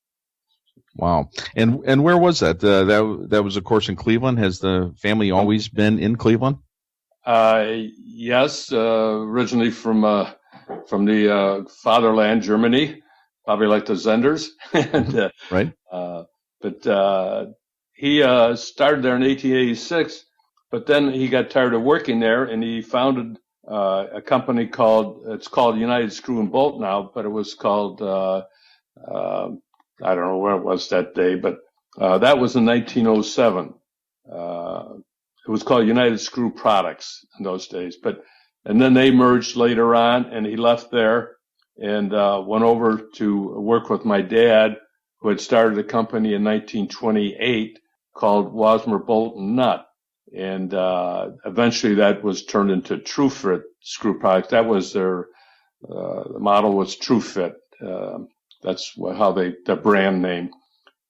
Wow. And where was that? That was, of course, in Cleveland. Has the family always been in Cleveland? Yes, originally from the fatherland, Germany, probably like the Zehenders. And, right. But he started there in 1886, but then he got tired of working there, and he founded a company called United Screw and Bolt now, but it was called, I don't know where it was that day, but that was in 1907. It was called United Screw Products in those days, and then they merged later on, and he left there and went over to work with my dad, who had started a company in 1928 called Wasmer Bolt and Nut. And eventually that was turned into True Fit Screw Products. That was their the model was True Fit. That's how their brand name.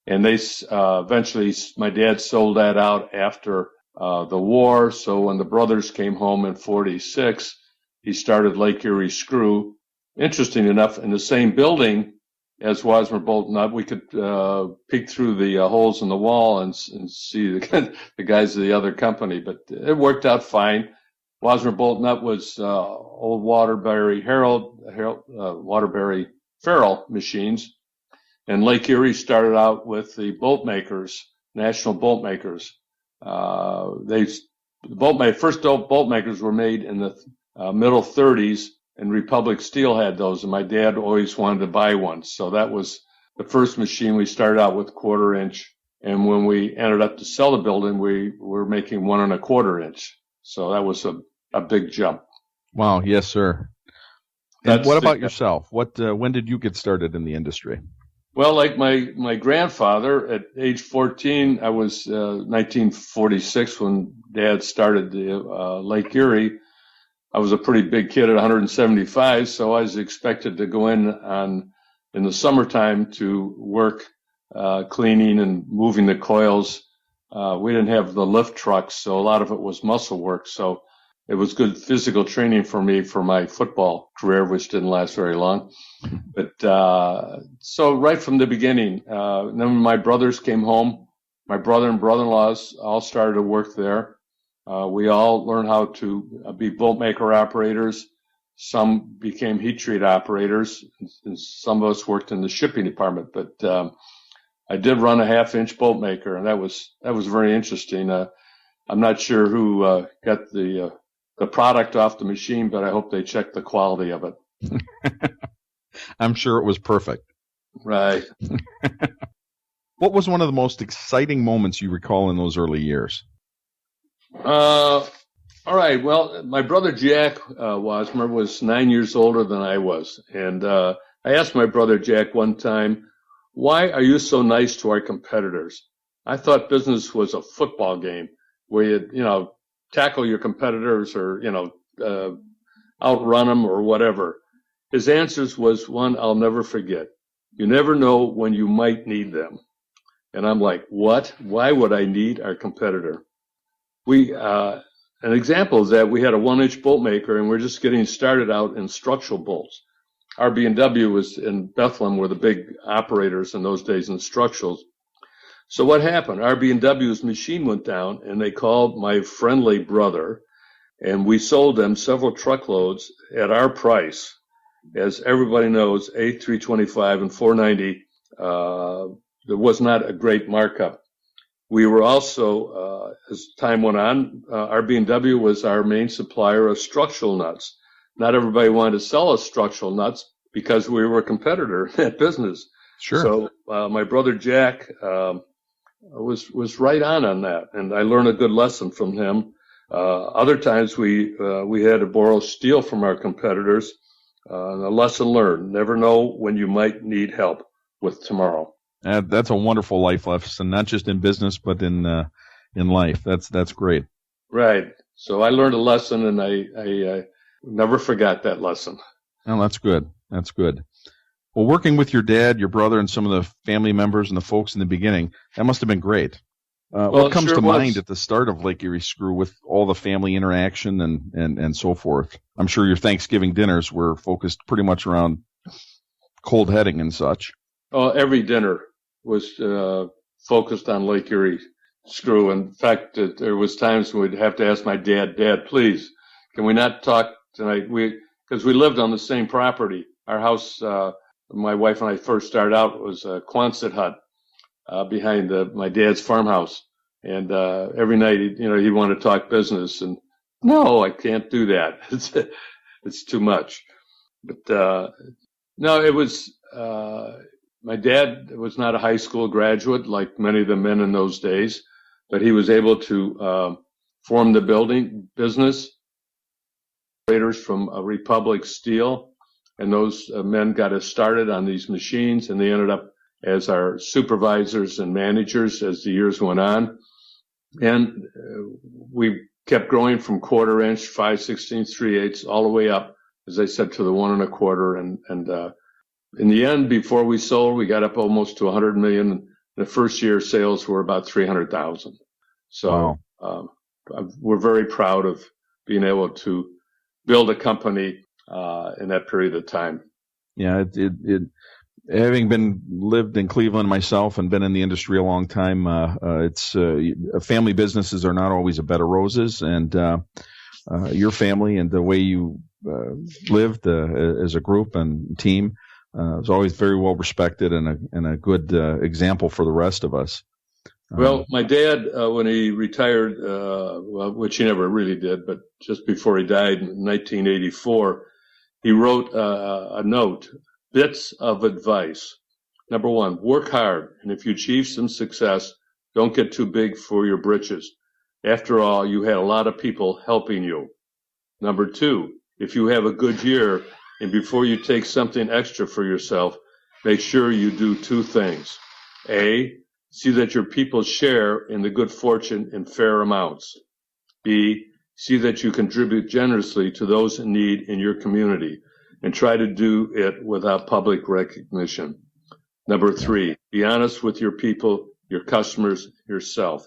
And they eventually, my dad sold that out after the war. So when the brothers came home in 46, he started Lake Erie Screw. Interesting enough, in the same building as Wasmer Bolt Nut, we could peek through the holes in the wall and see the guys of the other company. But it worked out fine. Wasmer Bolt Nut was old Waterbury Waterbury Farrell machines. And Lake Erie started out with the bolt makers, national bolt makers. First bolt makers were made in the middle 30s, and Republic Steel had those, and my dad always wanted to buy one. So that was the first machine. We started out with 1/4 inch, and when we ended up to sell the building, we were making 1 1/4 inch. So that was a big jump. Wow, yes, sir. And what about yourself? When did you get started in the industry? Well, like my grandfather, at age 14, I was 1946 when Dad started the Lake Erie. I was a pretty big kid at 175, so I was expected to go in the summertime to work cleaning and moving the coils. We didn't have the lift trucks, so a lot of it was muscle work. So it was good physical training for me for my football career, which didn't last very long. But so right from the beginning, then when my brothers came home, my brother and brother-in-laws all started to work there. We all learned how to be bolt maker operators. Some became heat treat operators, and some of us worked in the shipping department. But I did run a 1/2 inch bolt maker, and that was very interesting. I'm not sure who got the product off the machine, but I hope they checked the quality of it. I'm sure it was perfect. Right. What was one of the most exciting moments you recall in those early years? All right. Well, my brother Jack Wasmer was 9 years older than I was. And I asked my brother Jack one time, "Why are you so nice to our competitors?" I thought business was a football game where you tackle your competitors or, outrun them or whatever. His answers was one I'll never forget. "You never know when you might need them." And I'm like, what? Why would I need our competitor? An example is that we had a 1 inch bolt maker and we're just getting started out in structural bolts. RB&W was in Bethlehem, were the big operators in those days in structurals. So what happened? RB&W's machine went down and they called my friendly brother, and we sold them several truckloads at our price. As everybody knows, A325 and 490, there was not a great markup. We were also, as time went on, RB&W was our main supplier of structural nuts. Not everybody wanted to sell us structural nuts because we were a competitor in that business. Sure. So my brother Jack was right on that, and I learned a good lesson from him. Other times we had to borrow steel from our competitors. A lesson learned: never know when you might need help with tomorrow. That's a wonderful life lesson, not just in business but in life. That's great. Right. So I learned a lesson, and I never forgot that lesson. Oh, that's good. That's good. Well, working with your dad, your brother, and some of the family members and the folks in the beginning, that must have been great. What comes to mind at the start of Lake Erie Screw with all the family interaction and so forth? I'm sure your Thanksgiving dinners were focused pretty much around cold heading and such. Oh, every dinner was focused on Lake Erie Screw. In fact, there was times when we'd have to ask my dad, "Dad, please, can we not talk tonight?" Because we lived on the same property. Our house, my wife and I first started out, was a Quonset hut behind my dad's farmhouse. And every night, he'd want to talk business. And no, I can't do that. It's too much. But no, it was. My dad was not a high school graduate like many of the men in those days, but he was able to form the building business. Operators from Republic Steel, and those men got us started on these machines, and they ended up as our supervisors and managers as the years went on. And we kept growing from 1/4 inch, 5/16, 3/8, all the way up, as I said, to the 1 1/4. And in the end, before we sold, we got up almost to $100 million The first year sales were about 300,000. So we're very proud of being able to build a company in that period of time. Yeah, having lived in Cleveland myself and been in the industry a long time, family businesses are not always a bed of roses, and your family and the way you lived as a group and team was always very well respected and a good example for the rest of us. Well, my dad, when he retired, which he never really did, but just before he died in 1984, he wrote a note, bits of advice. Number one, work hard, and if you achieve some success, don't get too big for your britches. After all, you had a lot of people helping you. Number two, if you have a good year, and before you take something extra for yourself, make sure you do two things. A, see that your people share in the good fortune in fair amounts. B, see that you contribute generously to those in need in your community, and try to do it without public recognition. Number three, be honest with your people, your customers, yourself.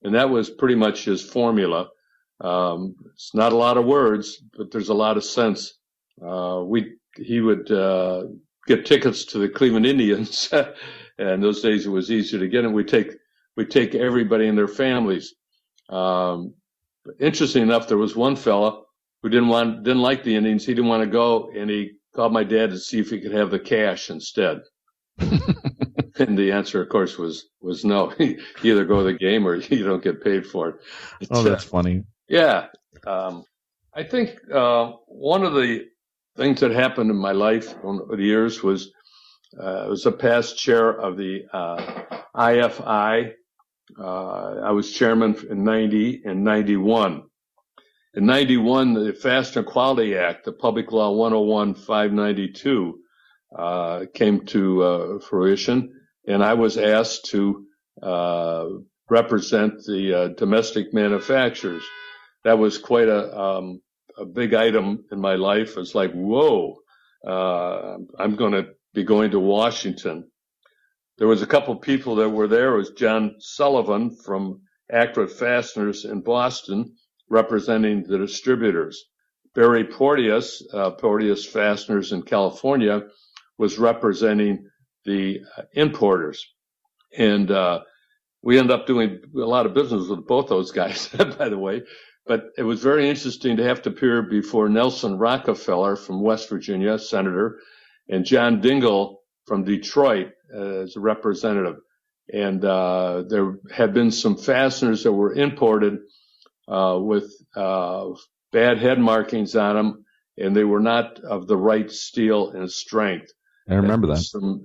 And that was pretty much his formula. It's not a lot of words, but there's a lot of sense. He would get tickets to the Cleveland Indians, and those days it was easier to get them. We take everybody and their families. Interesting enough, there was one fella who didn't like the Indians. He didn't want to go, and he called my dad to see if he could have the cash instead. And the answer, of course, was no. You either go to the game or you don't get paid for it. That's funny. Yeah. I think one of the things that happened in my life over the years was I was a past chair of the IFI. I was chairman in 90 and 91. In 91, the Fastener Quality Act, the Public Law 101-592, came to fruition, and I was asked to represent the domestic manufacturers. That was quite a big item in my life. It's like, whoa, I'm going to be going to Washington. There was a couple of people that were there. It was John Sullivan from Accurate Fasteners in Boston, representing the distributors. Barry Porteous, Porteous Fasteners in California, was representing the importers. And we ended up doing a lot of business with both those guys, by the way. But it was very interesting to have to appear before Nelson Rockefeller from West Virginia, senator, and John Dingell from Detroit as a representative. And there had been some fasteners that were imported with bad head markings on them, and they were not of the right steel and strength. I remember that. Some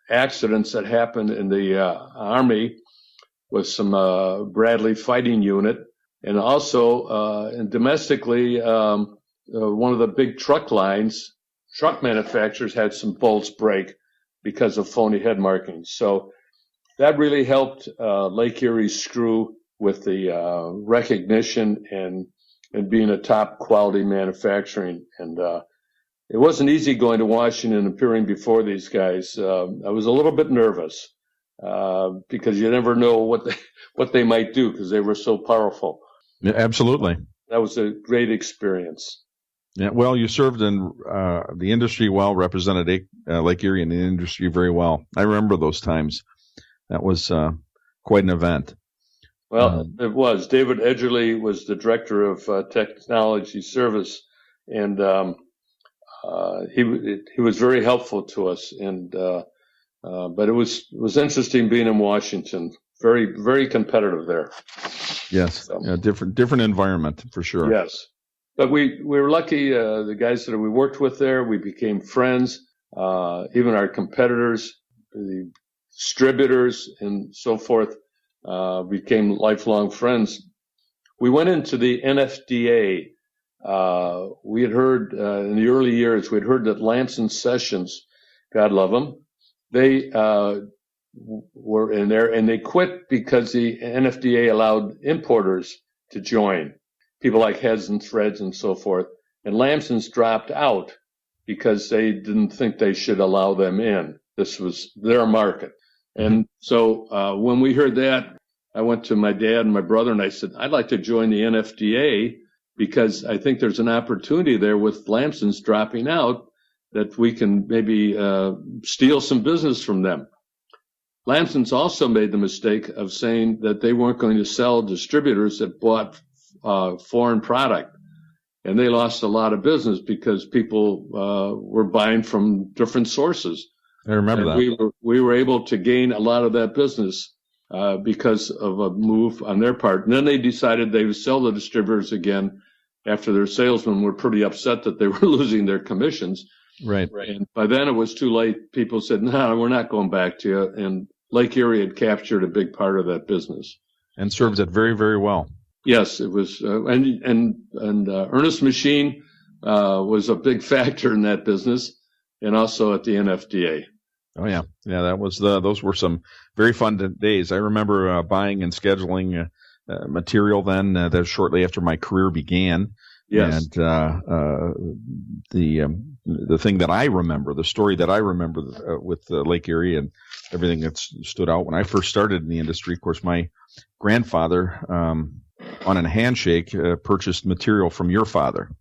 accidents that happened in the Army with some Bradley fighting unit, and also and domestically, one of the big truck manufacturers had some bolts break because of phony head markings. So that really helped Lake Erie Screw with the recognition and being a top quality manufacturing. And it wasn't easy going to Washington and appearing before these guys. I was a little bit nervous because you never know what they might do because they were so powerful. Yeah, absolutely. That was a great experience. Yeah, well, you served in the industry well, represented Lake Erie in the industry very well. I remember those times. That was quite an event. Well, it was. David Edgerly was the director of technology service, and he was very helpful to us. And but it was interesting being in Washington. Very, very competitive there. Yes, so, yeah, different environment for sure. Yes, but we were lucky. The guys that we worked with there, we became friends. Even our competitors, the distributors, and so forth, became lifelong friends. We went into the NFDA. We had heard in the early years, we had heard that Lance and Sessions, God love them, they were in there, and they quit because the NFDA allowed importers to join, people like Heads and Threads and so forth. And Lamson's dropped out because they didn't think they should allow them in. This was their market. And so when we heard that, I went to my dad and my brother and I said, I'd like to join the NFDA because I think there's an opportunity there with Lamson's dropping out that we can maybe steal some business from them. Lamson's also made the mistake of saying that they weren't going to sell distributors that bought foreign product. And they lost a lot of business because people were buying from different sources. I remember that. We were able to gain a lot of that business because of a move on their part. And then they decided they would sell the distributors again after their salesmen were pretty upset that they were losing their commissions. Right. And by then it was too late. People said, no, we're not going back to you. And Lake Erie had captured a big part of that business. And serves it very, very well. Yes, it was. And Ernest Machine was a big factor in that business and also at the NFDA. Oh, yeah. Yeah, that was those were some very fun days. I remember buying and scheduling material then. That was shortly after my career began. Yes. And the thing that I remember, the story that I remember with Lake Erie and everything that stood out when I first started in the industry, of course, my grandfather, on a handshake, purchased material from your father.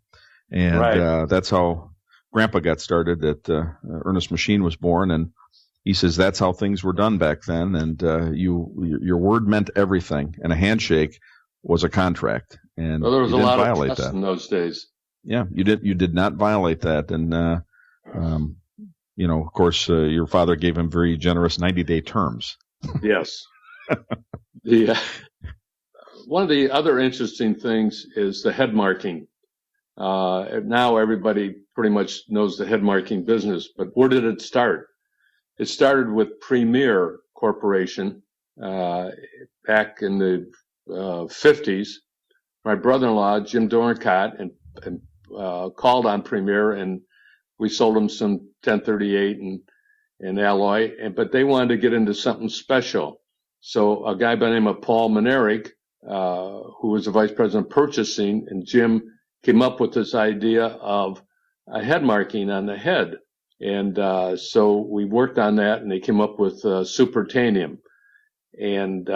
And right. That's how Grandpa got started at Ernest Machine was born. And he says that's how things were done back then. And your word meant everything. And a handshake was a contract. And well, there was you a didn't lot violate of trust that in those days. Yeah, you did not violate that. And, of course, your father gave him very generous 90-day terms. Yes. One of the other interesting things is the head marking. Now everybody pretty much knows the head marking business, but where did it start? It started with Premier Corporation back in the 50s. My brother-in-law, Jim Dorncott, and called on Premier, and we sold him some 1038 and alloy, but they wanted to get into something special. So a guy by the name of Paul Manerick, who was the vice president of purchasing, and Jim came up with this idea of a head marking on the head. And so we worked on that, and they came up with supertanium. And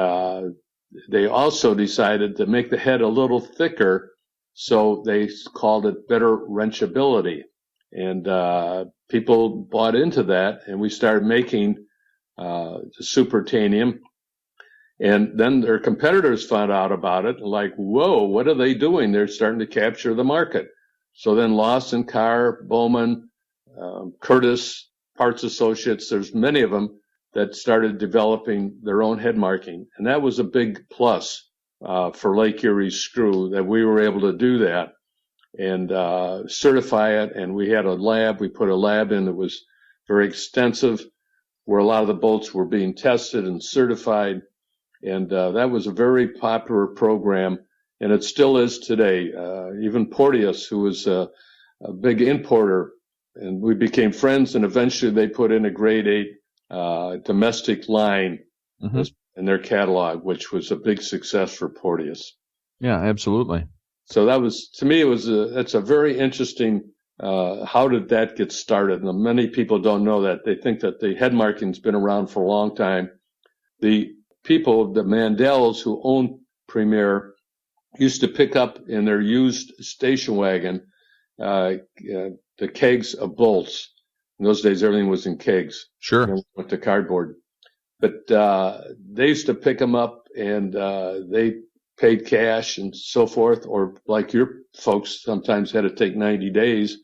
they also decided to make the head a little thicker, so they called it better wrenchability. And people bought into that, and we started making the supertanium. And then their competitors found out about it, and like, whoa, what are they doing? They're starting to capture the market. So then Lawson, Carr, Bowman, Curtis, Parts Associates, there's many of them that started developing their own head marking. And that was a big plus for Lake Erie Screw, that we were able to do that and certify it. And we had a lab. We put a lab in that was very extensive, where a lot of the bolts were being tested and certified. And that was a very popular program, and it still is today. Even Porteous, who was a big importer, and we became friends, and eventually they put in a grade 8 domestic line in their catalog, which was a big success for Porteous. Yeah, absolutely. So that was, to me, it's a very interesting, how did that get started? And many people don't know that. They think that the head marking's been around for a long time. The people, the Mandels who owned Premier, used to pick up in their used station wagon the kegs of bolts. In those days, everything was in kegs. Sure. With the cardboard. But they used to pick them up, and they paid cash and so forth, or like your folks sometimes had to take 90 days.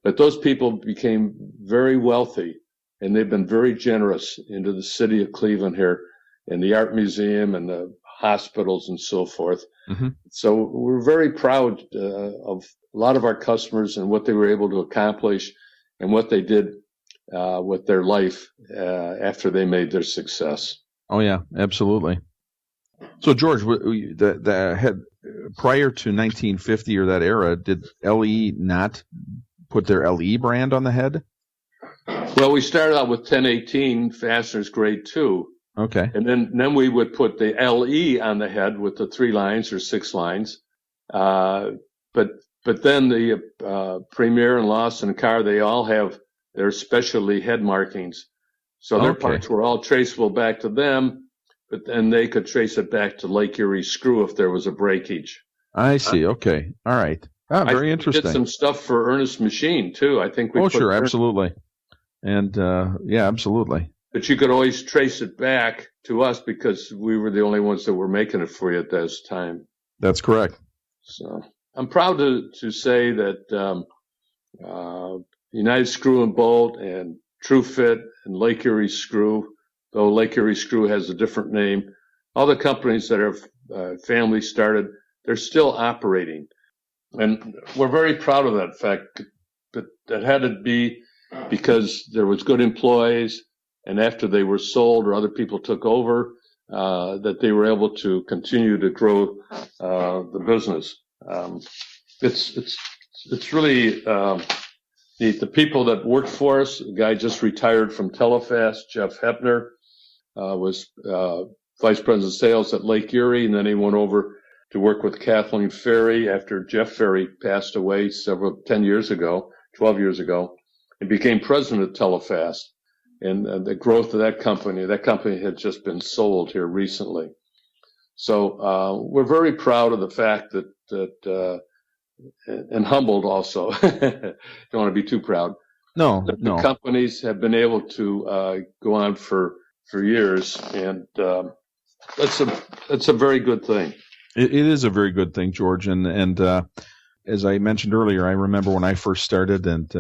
But those people became very wealthy, and they've been very generous into the city of Cleveland here, and the art museum and the hospitals and so forth. So we're very proud of a lot of our customers and what they were able to accomplish and what they did with their life after they made their success. Oh yeah, absolutely. So George, the head prior to 1950 or that era, did LE not put their LE brand on the head? Well, we started out with 1018 fasteners grade 2. Okay. And then we would put the LE on the head with the 3 lines or 6 lines. But then the Premier and Lawson and Carr, they all have their specialty head markings. So their parts were all traceable back to them, but then they could trace it back to Lake Erie Screw if there was a breakage. I see. Okay. All right. Very interesting. We did some stuff for Ernest Machine too. I think we absolutely. And absolutely. But you could always trace it back to us because we were the only ones that were making it for you at this time. That's correct. So I'm proud to say that United Screw and Bolt and True Fit and Lake Erie Screw, though Lake Erie Screw has a different name, all the companies that are family started, they're still operating. And we're very proud of that fact. But that had to be because there was good employees, and after they were sold or other people took over, that they were able to continue to grow the business. It's really neat. The people that worked for us, a guy just retired from Telefast, Jeff Hepner, was vice president of sales at Lake Erie, and then he went over to work with Kathleen Ferry after Jeff Ferry passed away 12 years ago, and became president of Telefast. And the growth of that company had just been sold here recently. So we're very proud of the fact that and humbled also. Don't want to be too proud. No. The companies have been able to go on for years, and that's a very good thing. It is a very good thing, George. And as I mentioned earlier, I remember when I first started and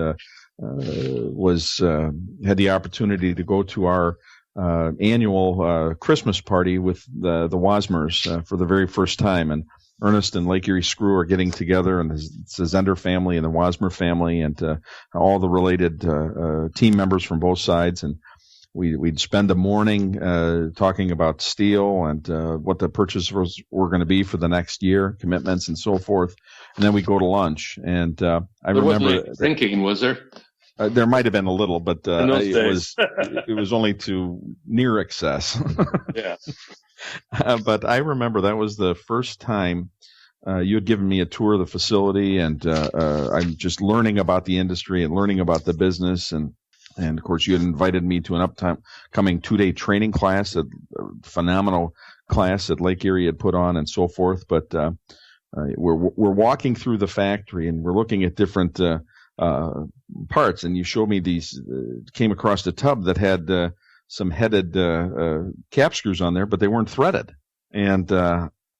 had the opportunity to go to our annual Christmas party with the Wasmers for the very first time. And Ernest and Lake Erie Screw are getting together, and it's the Zehnder family and the Wasmer family and all the related team members from both sides. And we'd spend the morning talking about steel and what the purchases were going to be for the next year, commitments and so forth. And then we go to lunch. And I remember thinking, was there? There might have been a little, but it was only to near excess. Yeah. But I remember that was the first time you had given me a tour of the facility, and I'm just learning about the industry and learning about the business. And of course, you had invited me to an upcoming 2-day training class, a phenomenal class that Lake Erie had put on and so forth. But we're walking through the factory and we're looking at different parts, and you showed me these, came across the tub that had some headed cap screws on there, but they weren't threaded. And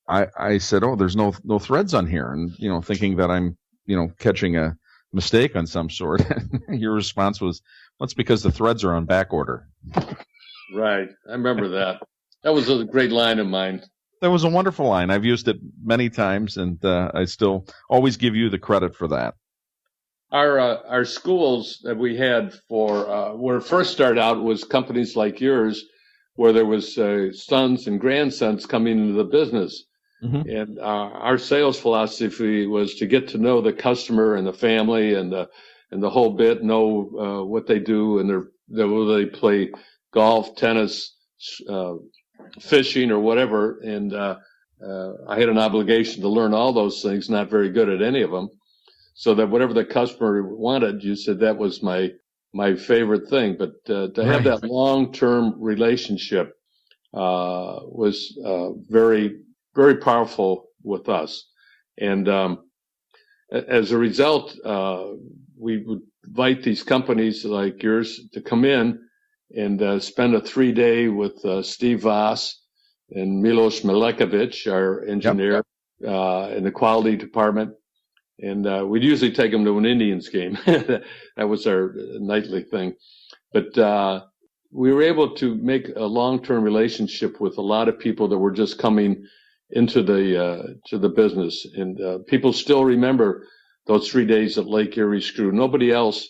I said, "Oh, there's no threads on here," and thinking that I'm catching a mistake on some sort. Your response was, "Well, it's because the threads are on back order." Right, I remember that. That was a great line of mine. That was a wonderful line. I've used it many times, and I still always give you the credit for that. Our schools that we had for when it first started out was companies like yours, where there was sons and grandsons coming into the business. Mm-hmm. And our sales philosophy was to get to know the customer and the family and the whole bit, know what they do and whether they play golf, tennis, fishing, or whatever. And I had an obligation to learn all those things. Not very good at any of them. So that whatever the customer wanted, you said that was my favorite thing. But to have that long-term relationship was very, very powerful with us. And as a result, we would invite these companies like yours to come in and spend a 3-day with Steve Voss and Milos Milekovic, our engineer, in the quality department. And we'd usually take them to an Indians game. That was our nightly thing. But we were able to make a long-term relationship with a lot of people that were just coming into the business. And people still remember those 3 days at Lake Erie Screw. Nobody else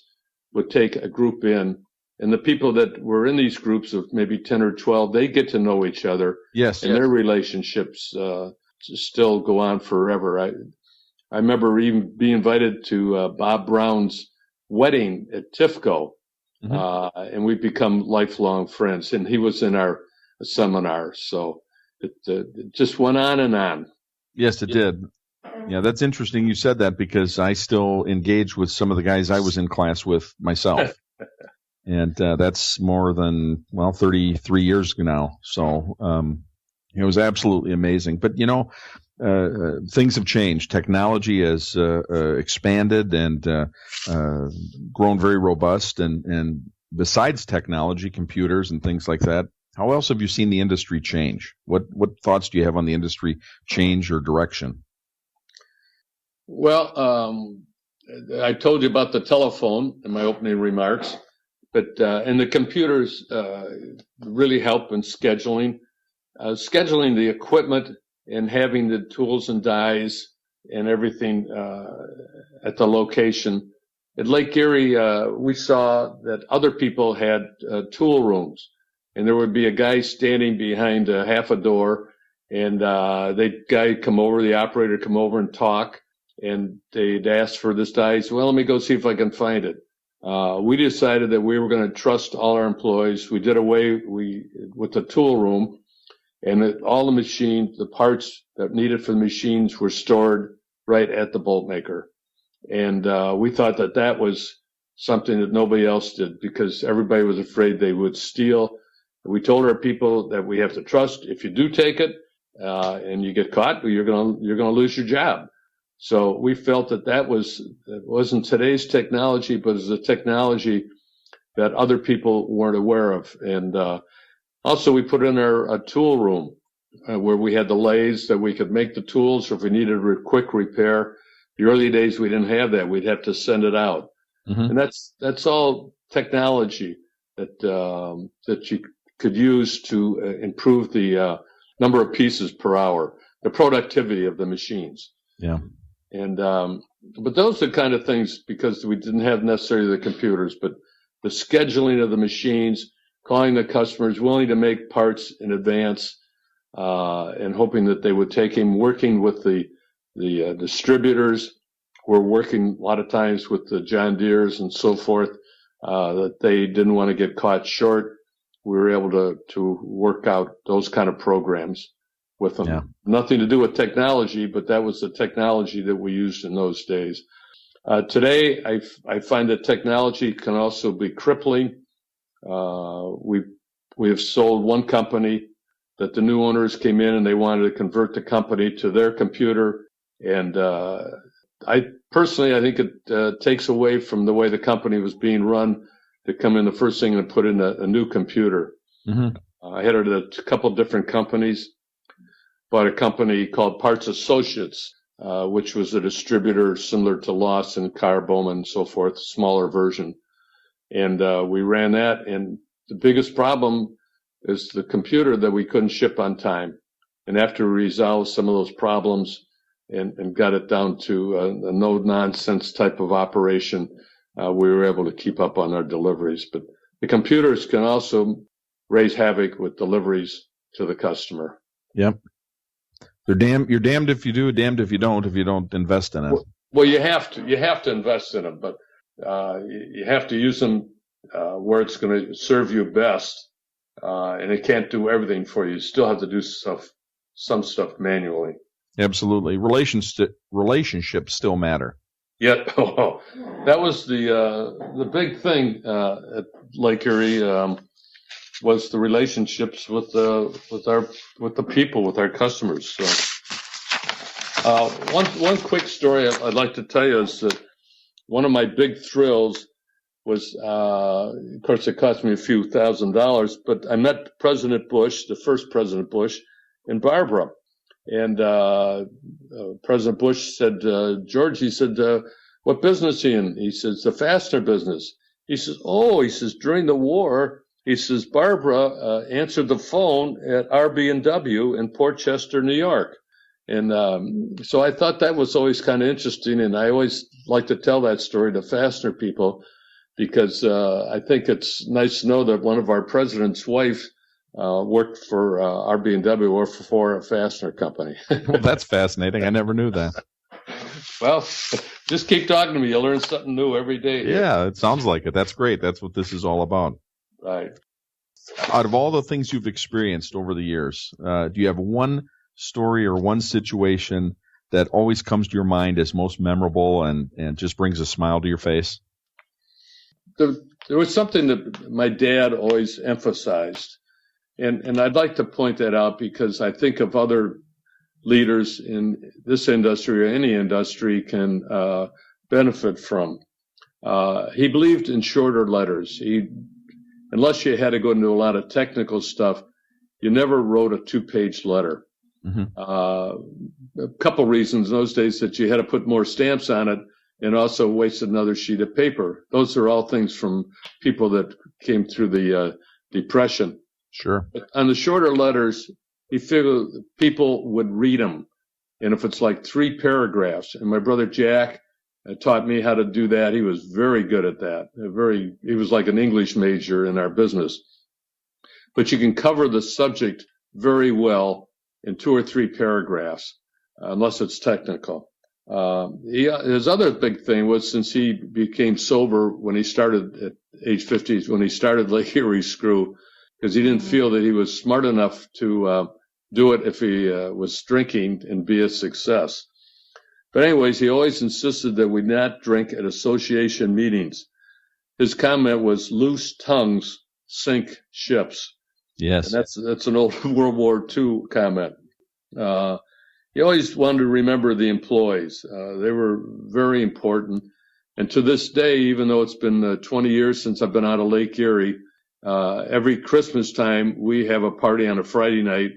would take a group in. And the people that were in these groups of maybe 10 or 12, they get to know each other. Yes. And their relationships still go on forever. I remember even being invited to Bob Brown's wedding at TIFCO, and we've become lifelong friends. And he was in our seminar, so it just went on and on. Yes, it did. Yeah, that's interesting you said that, because I still engage with some of the guys I was in class with myself. And that's more than, 33 years ago now. So it was absolutely amazing. But, things have changed. Technology has expanded and grown very robust. And besides technology, computers and things like that, how else have you seen the industry change? What thoughts do you have on the industry change or direction? Well, I told you about the telephone in my opening remarks, but and the computers really help in scheduling the equipment and having the tools and dies and everything at the location. At Lake Erie, we saw that other people had tool rooms, and there would be a guy standing behind half a door, and the operator come over and talk, and they'd ask for this die. He said, well, let me go see if I can find it. We decided that we were going to trust all our employees. We did away with the tool room, and that all the machines, the parts that needed for the machines were stored right at the bolt maker. And we thought that was something that nobody else did, because everybody was afraid they would steal. We told our people that we have to trust. If you do take it and you get caught, you're going to lose your job. So we felt that wasn't today's technology, but it was a technology that other people weren't aware of. And also we put in a tool room where we had the lathes that we could make the tools, or if we needed a quick repair. The early days we didn't have that; we'd have to send it out, and that's all technology that you could use to improve the number of pieces per hour, the productivity of the machines. Yeah. And but those are kind of things, because we didn't have necessarily the computers, but the scheduling of the machines, calling the customers, willing to make parts in advance, and hoping that they would take him, working with the distributors. We're working a lot of times with the John Deeres and so forth, that they didn't want to get caught short. We were able to work out those kind of programs with them. Yeah. Nothing to do with technology, but that was the technology that we used in those days. Today, I find that technology can also be crippling. We have sold one company that the new owners came in and they wanted to convert the company to their computer. And I think it takes away from the way the company was being run to come in the first thing and put in a new computer. I had it at a couple different companies. Bought a company called Parts Associates, which was a distributor similar to Lawson, Carr, Bowman, and so forth, smaller version. And we ran that, and the biggest problem is the computer that we couldn't ship on time. And after we resolved some of those problems and got it down to a no-nonsense type of operation, we were able to keep up on our deliveries. But the computers can also raise havoc with deliveries to the customer. Yep. You're damned if you do, damned if you don't invest in it. Well, you have to invest in them, but you have to use them where it's going to serve you best, and it can't do everything for you. You still have to do some stuff manually. Absolutely. Relationships still matter. Yeah, that was the big thing at Lake Erie. Was the relationships with the people, with our customers. So, one quick story I'd like to tell you is that one of my big thrills was, of course, it cost me a few $1,000s, but I met President Bush, the first President Bush, in Barbara, and President Bush said, George, he said, what business are you in? He says, the fastener business. He says, during the war. He says, Barbara answered the phone at RB&W in Port Chester, New York. And so I thought that was always kind of interesting, and I always like to tell that story to fastener people, because I think it's nice to know that one of our president's wife worked for RB&W or for a fastener company. Well, that's fascinating. I never knew that. Well, just keep talking to me. You'll learn something new every day. Yeah, it sounds like it. That's great. That's what this is all about. Right. Out of all the things you've experienced over the years, do you have one story or one situation that always comes to your mind as most memorable and just brings a smile to your face? The there was something that my dad always emphasized, and I'd like to point that out because I think of other leaders in this industry or any industry can benefit from. He believed in shorter letters. Unless you had to go into a lot of technical stuff, you never wrote a 2-page letter. A couple reasons in those days that you had to put more stamps on it and also wasted another sheet of paper. Those are all things from people that came through the Depression. Sure. But on the shorter letters, he figured people would read them. And if it's like 3 paragraphs, and my brother Jack taught me how to do that. He was very good at that. He was like an English major in our business. But you can cover the subject very well in 2 or 3 paragraphs, unless it's technical. His other big thing was, since he became sober when he started at age 50, when he started Lake Erie Screw, because he didn't feel that he was smart enough to do it if he was drinking and be a success. But anyways, he always insisted that we not drink at association meetings. His comment was, "Loose tongues sink ships." Yes. And that's an old World War II comment. He always wanted to remember the employees. They were very important. And to this day, even though it's been 20 years since I've been out of Lake Erie, every Christmas time we have a party on a Friday night,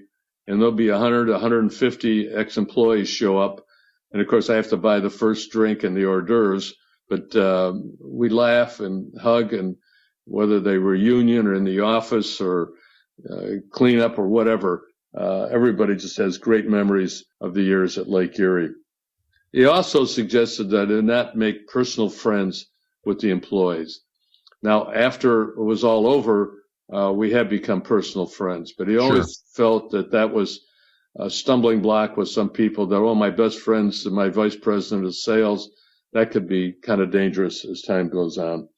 and there'll be 100, 150 ex-employees show up. And of course, I have to buy the first drink and the hors d'oeuvres, but we laugh and hug, and whether they were union or in the office or clean up or whatever, everybody just has great memories of the years at Lake Erie. He also suggested that I did not make personal friends with the employees. Now, after it was all over, we have become personal friends, but he always felt that that was a stumbling block with some people, that, my best friend's my vice president of sales. That could be kind of dangerous as time goes on.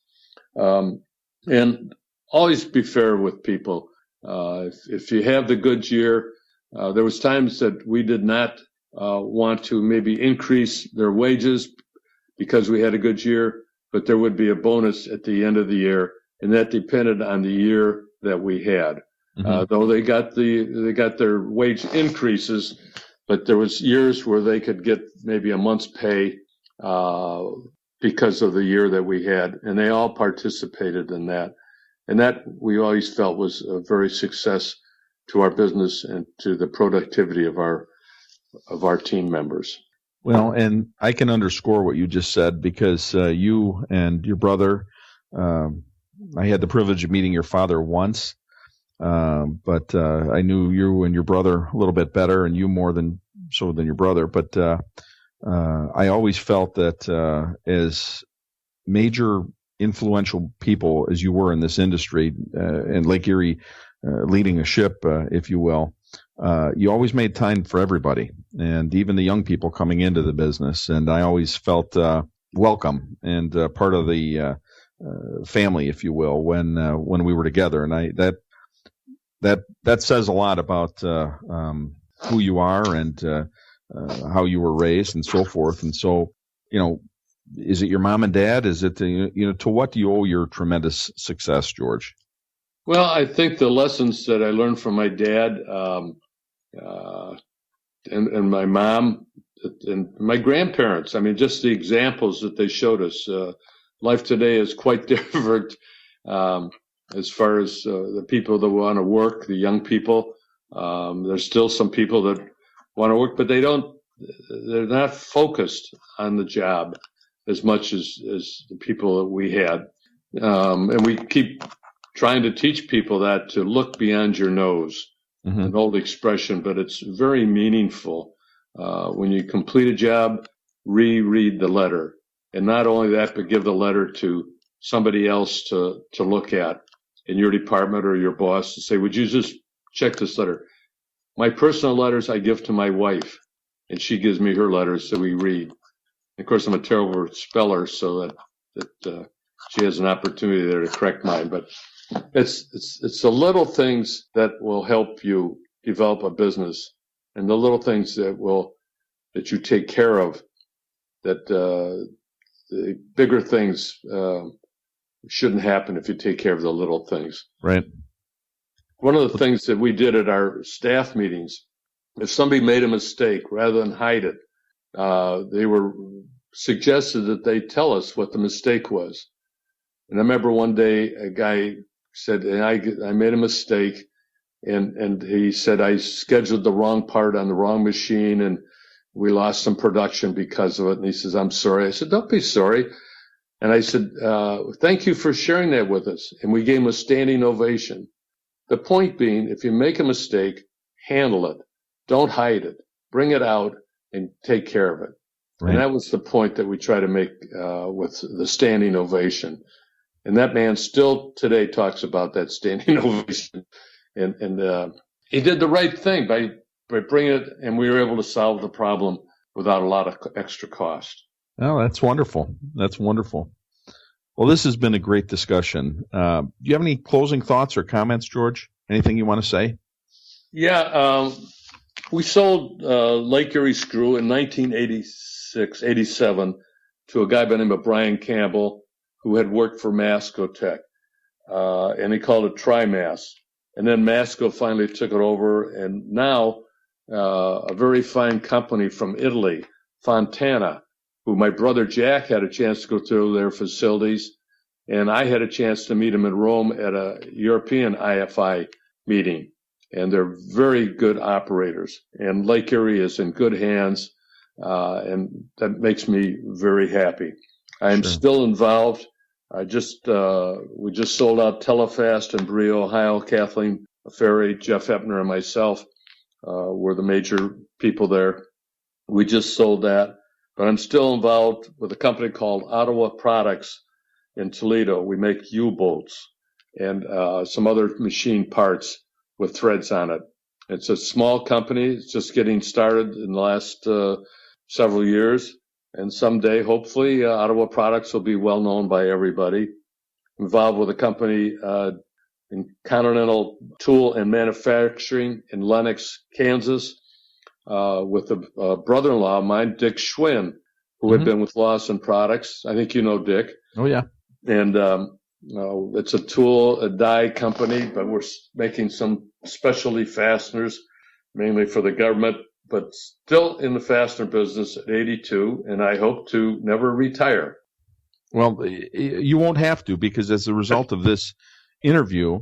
And always be fair with people. If you have the good year, there was times that we did not want to maybe increase their wages because we had a good year, but there would be a bonus at the end of the year, and that depended on the year that we had. Though they got their wage increases, but there was years where they could get maybe a month's pay because of the year that we had, and they all participated in that. And that we always felt was a very success to our business and to the productivity of our team members. Well, and I can underscore what you just said, because you and your brother, I had the privilege of meeting your father once. But I knew you and your brother a little bit better, and you more than your brother. But I always felt that as major influential people as you were in this industry, and Lake Erie leading a ship, if you will, you always made time for everybody, and even the young people coming into the business. And I always felt welcome and part of the family, if you will, when we were together. And that says a lot about who you are and how you were raised and so forth. And so, is it your mom and dad? Is it to what do you owe your tremendous success, George? Well, I think the lessons that I learned from my dad and my mom and my grandparents. I mean, just the examples that they showed us. Life today is quite different. As far as the people that want to work, the young people, there's still some people that want to work, but they're not focused on the job as much as the people that we had. And we keep trying to teach people that, to look beyond your nose, an old expression, but it's very meaningful. When you complete a job, reread the letter. And not only that, but give the letter to somebody else to look at in your department or your boss, to say, would you just check this letter? My personal letters I give to my wife, and she gives me her letters, so we read. Of course, I'm a terrible speller, so that she has an opportunity there to correct mine. But it's the little things that will help you develop a business, and the little things that you take care of. That the bigger things shouldn't happen if you take care of the little things. Right. One of the things that we did at our staff meetings, if somebody made a mistake, rather than hide it, they were suggested that they tell us what the mistake was. And I remember one day a guy said, I made a mistake, and he said, I scheduled the wrong part on the wrong machine, and we lost some production because of it. And he says, I'm sorry. I said, don't be sorry. And I said, thank you for sharing that with us. And we gave him a standing ovation. The point being, if you make a mistake, handle it. Don't hide it. Bring it out and take care of it. Right. And that was the point that we try to make with the standing ovation. And that man still today talks about that standing ovation. And he did the right thing by bringing it, and we were able to solve the problem without a lot of extra cost. Oh, that's wonderful. That's wonderful. Well, this has been a great discussion. Do you have any closing thoughts or comments, George? Anything you want to say? Yeah, we sold Lake Erie Screw in 1987 to a guy by the name of Brian Campbell, who had worked for Masco Tech, and he called it TriMas. And then Masco finally took it over, and now a very fine company from Italy, Fontana, who my brother Jack had a chance to go through their facilities, and I had a chance to meet him in Rome at a European IFI meeting. And they're very good operators. And Lake Erie is in good hands, and that makes me very happy. I am still involved. We just sold out Telefast in Brio, Ohio. Kathleen Ferry, Jeff Hepner, and myself were the major people there. We just sold that. But I'm still involved with a company called Ottawa Products in Toledo. We make U-bolts and some other machine parts with threads on it. It's a small company. It's just getting started in the last several years. And someday, hopefully, Ottawa Products will be well known by everybody. Involved with a company in Continental Tool and Manufacturing in Lenox, Kansas, with a brother-in-law of mine, Dick Schwinn, who had been with Lawson Products. I think you know Dick. Oh, yeah. And it's a tool, a die company, but we're making some specialty fasteners, mainly for the government, but still in the fastener business at 82, and I hope to never retire. Well, you won't have to, because as a result of this interview,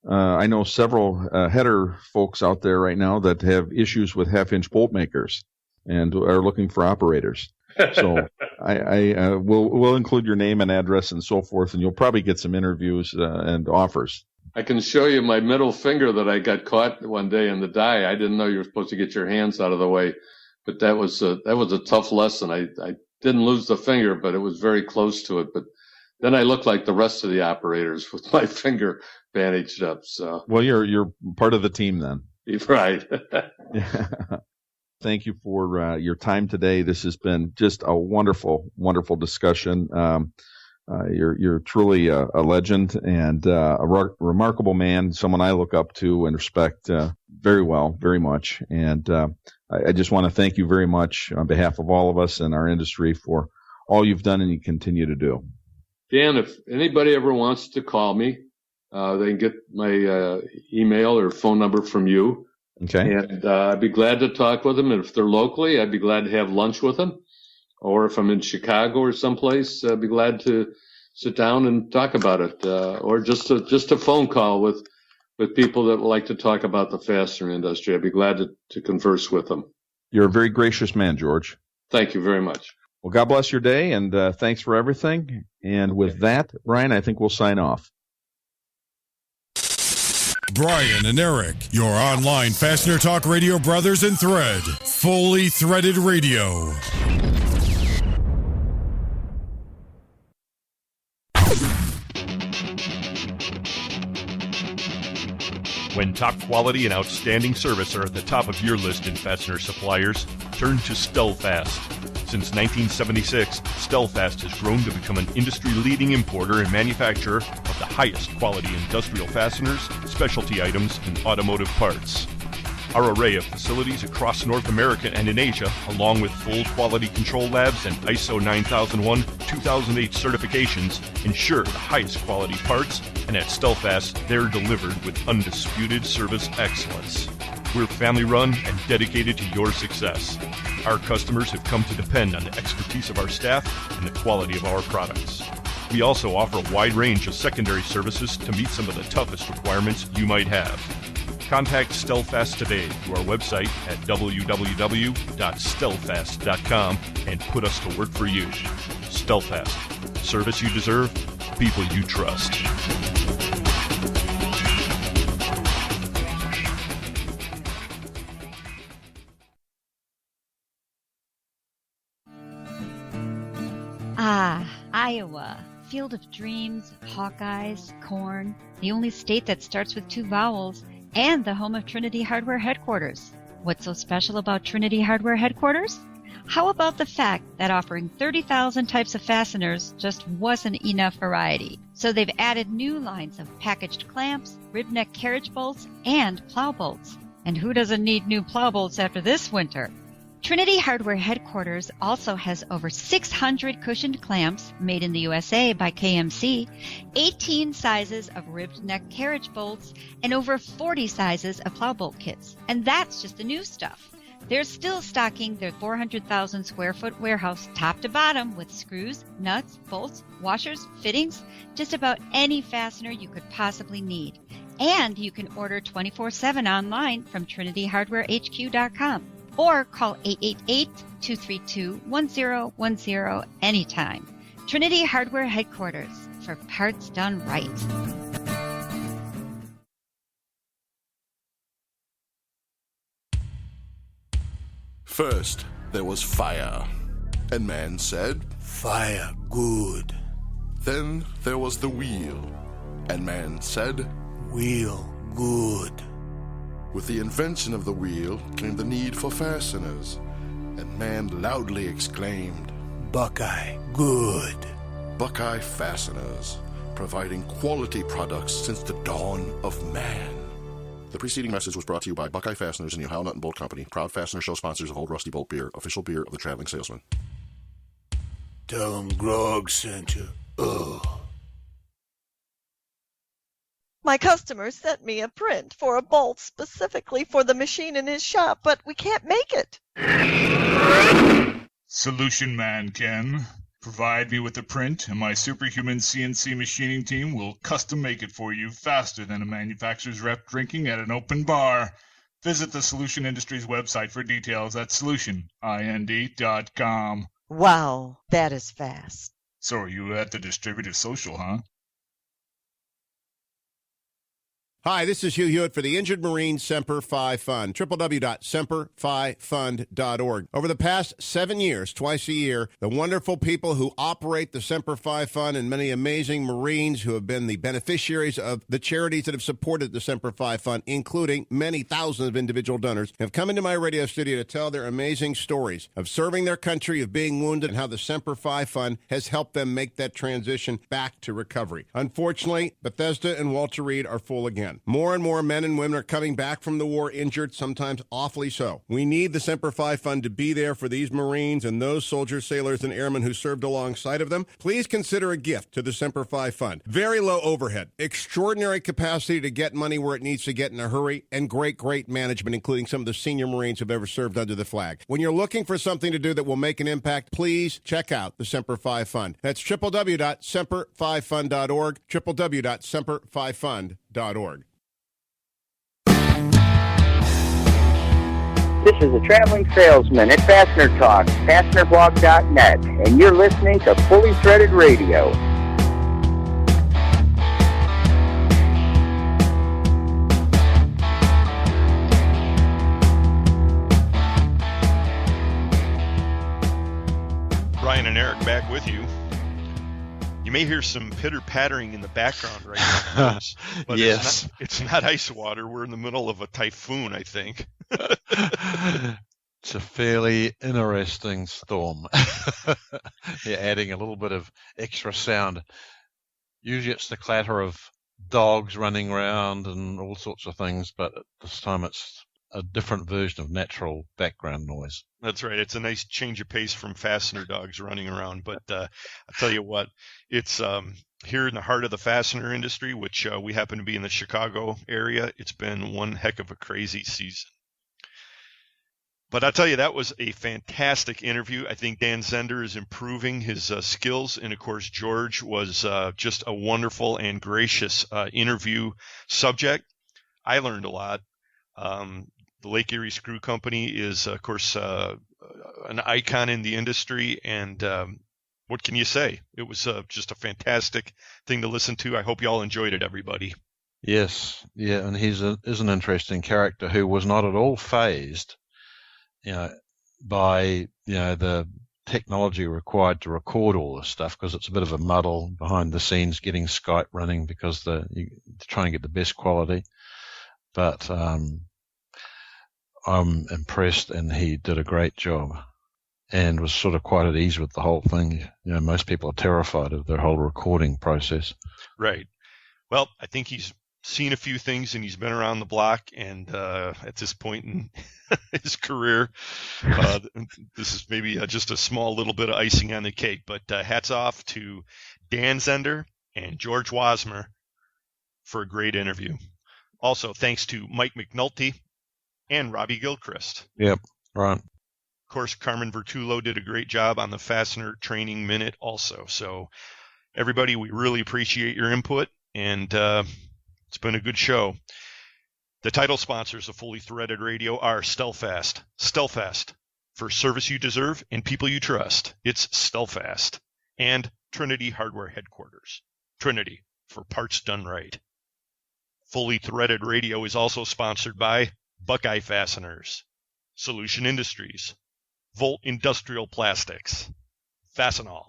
I know several header folks out there right now that have issues with half-inch bolt makers and are looking for operators. So I will include your name and address and so forth, and you'll probably get some interviews and offers. I can show you my middle finger that I got caught one day in the die. I didn't know you were supposed to get your hands out of the way, but that was a tough lesson. I didn't lose the finger, but it was very close to it. But then I looked like the rest of the operators with my finger bandaged up. So well, you're part of the team then. Right. Yeah. Thank you for your time today. This has been just a wonderful, wonderful discussion. You're truly a legend and a remarkable man, someone I look up to and respect very well, very much. And I just want to thank you very much on behalf of all of us in our industry for all you've done and you continue to do. Dan, if anybody ever wants to call me, they can get my email or phone number from you. Okay. And I'd be glad to talk with them. And if they're locally, I'd be glad to have lunch with them. Or if I'm in Chicago or someplace, I'd be glad to sit down and talk about it. Or just a phone call with people that would like to talk about the fastener industry. I'd be glad to converse with them. You're a very gracious man, George. Thank you very much. Well, God bless your day, and thanks for everything. And with that, Brian, I think we'll sign off. Brian and Eric, your online Fastener Talk Radio brothers in thread. Fully threaded radio. When top quality and outstanding service are at the top of your list in fastener suppliers, turn to Stelfast. Since 1976, Stelfast has grown to become an industry-leading importer and manufacturer of the highest quality industrial fasteners, specialty items, and automotive parts. Our array of facilities across North America and in Asia, along with full quality control labs and ISO 9001-2008 certifications, ensure the highest quality parts, and at Stelfast, they're delivered with undisputed service excellence. We're family-run and dedicated to your success. Our customers have come to depend on the expertise of our staff and the quality of our products. We also offer a wide range of secondary services to meet some of the toughest requirements you might have. Contact Stelfast today through our website at www.stelfast.com and put us to work for you. Stelfast. Service you deserve, people you trust. Ah, Iowa. Field of dreams, Hawkeyes, corn, the only state that starts with 2 vowels, and the home of Trinity Hardware Headquarters. What's so special about Trinity Hardware Headquarters? How about the fact that offering 30,000 types of fasteners just wasn't enough variety? So they've added new lines of packaged clamps, rib neck carriage bolts, and plow bolts. And who doesn't need new plow bolts after this winter? Trinity Hardware Headquarters also has over 600 cushioned clamps made in the USA by KMC, 18 sizes of ribbed neck carriage bolts, and over 40 sizes of plow bolt kits. And that's just the new stuff. They're still stocking their 400,000 square foot warehouse top to bottom with screws, nuts, bolts, washers, fittings, just about any fastener you could possibly need. And you can order 24/7 online from trinityhardwarehq.com. Or call 888-232-1010 anytime. Trinity Hardware Headquarters, for parts done right. First, there was fire, and man said, "Fire good." Then there was the wheel, and man said, "Wheel good." With the invention of the wheel came the need for fasteners, and man loudly exclaimed, "Buckeye good." Buckeye Fasteners, providing quality products since the dawn of man. The preceding message was brought to you by Buckeye Fasteners and the Ohio Nut and Bolt Company, proud fastener show sponsors of Old Rusty Bolt Beer, official beer of the Traveling Salesman. Tell 'em Grog sent you. Ugh. My customer sent me a print for a bolt specifically for the machine in his shop, but we can't make it. Solution man, Ken. Provide me with the print, and my superhuman CNC machining team will custom make it for you faster than a manufacturer's rep drinking at an open bar. Visit the Solution Industries website for details at solutionind.com. Wow, that is fast. So are you at the distributive social, huh? Hi, this is Hugh Hewitt for the Injured Marine Semper Fi Fund, www.semperfifund.org. Over the past 7 years, twice a year, the wonderful people who operate the Semper Fi Fund and many amazing Marines who have been the beneficiaries of the charities that have supported the Semper Fi Fund, including many thousands of individual donors, have come into my radio studio to tell their amazing stories of serving their country, of being wounded, and how the Semper Fi Fund has helped them make that transition back to recovery. Unfortunately, Bethesda and Walter Reed are full again. More and more men and women are coming back from the war injured, sometimes awfully so. We need the Semper Fi Fund to be there for these Marines and those soldiers, sailors, and airmen who served alongside of them. Please consider a gift to the Semper Fi Fund. Very low overhead, extraordinary capacity to get money where it needs to get in a hurry, and great management, including some of the senior Marines who've ever served under the flag. When you're looking for something to do that will make an impact, please check out the Semper Fi Fund. That's www.semperfifund.org, www.semperfifund.org. This is a traveling salesman at Fastener Talk, fastenerblog.net, and you're listening to Fully Threaded Radio. Brian and Eric back with you. You may hear some pitter-pattering in the background right now. But Yes. It's not ice water. We're in the middle of a typhoon, I think. It's a fairly interesting storm. You're adding a little bit of extra sound. Usually it's the clatter of dogs running around and all sorts of things, but this time it's a different version of natural background noise. That's right. It's a nice change of pace from fastener dogs running around. But I'll tell you what, it's here in the heart of the fastener industry, which we happen to be in the Chicago area. It's been one heck of a crazy season. But I'll tell you, that was a fantastic interview. I think Dan Zehnder is improving his skills. And, of course, George was just a wonderful and gracious interview subject. I learned a lot. The Lake Erie Screw Company is, of course, an icon in the industry. And what can you say? It was just a fantastic thing to listen to. I hope you all enjoyed it, everybody. Yes. Yeah, and he's is an interesting character who was not at all fazed by the technology required to record all this stuff, because it's a bit of a muddle behind the scenes getting Skype running because they're trying to get the best quality. But I'm impressed, and he did a great job and was sort of quite at ease with the whole thing. Most people are terrified of their whole recording process. Right. Well, I think he's seen a few things, and he's been around the block, and at this point in his career, this is maybe just a small little bit of icing on the cake. But hats off to Dan Zehnder and George Wasmer for a great interview. Also, thanks to Mike McNulty and Robbie Gilchrist. Yep, right. Of course, Carmen Vertullo did a great job on the Fastener Training Minute also. So, everybody, we really appreciate your input, and it's been a good show. The title sponsors of Fully Threaded Radio are Stelfast. Stelfast, for service you deserve and people you trust. It's Stelfast. And Trinity Hardware Headquarters. Trinity, for parts done right. Fully Threaded Radio is also sponsored by Buckeye Fasteners, Solution Industries, Volt Industrial Plastics, Fastenal,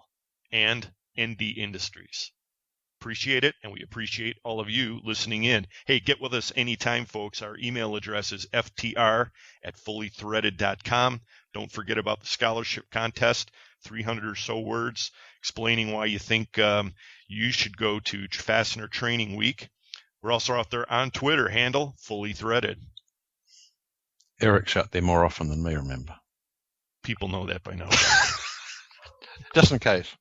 and ND Industries. Appreciate it, and we appreciate all of you listening in. Hey, get with us anytime, folks. Our email address is ftr@fullythreaded.com. Don't forget about the scholarship contest, 300 or so words explaining why you think you should go to Fastener Training Week. We're also out there on Twitter, handle Fully Threaded. Eric's out there more often than me, remember. People know that by now. Just in case.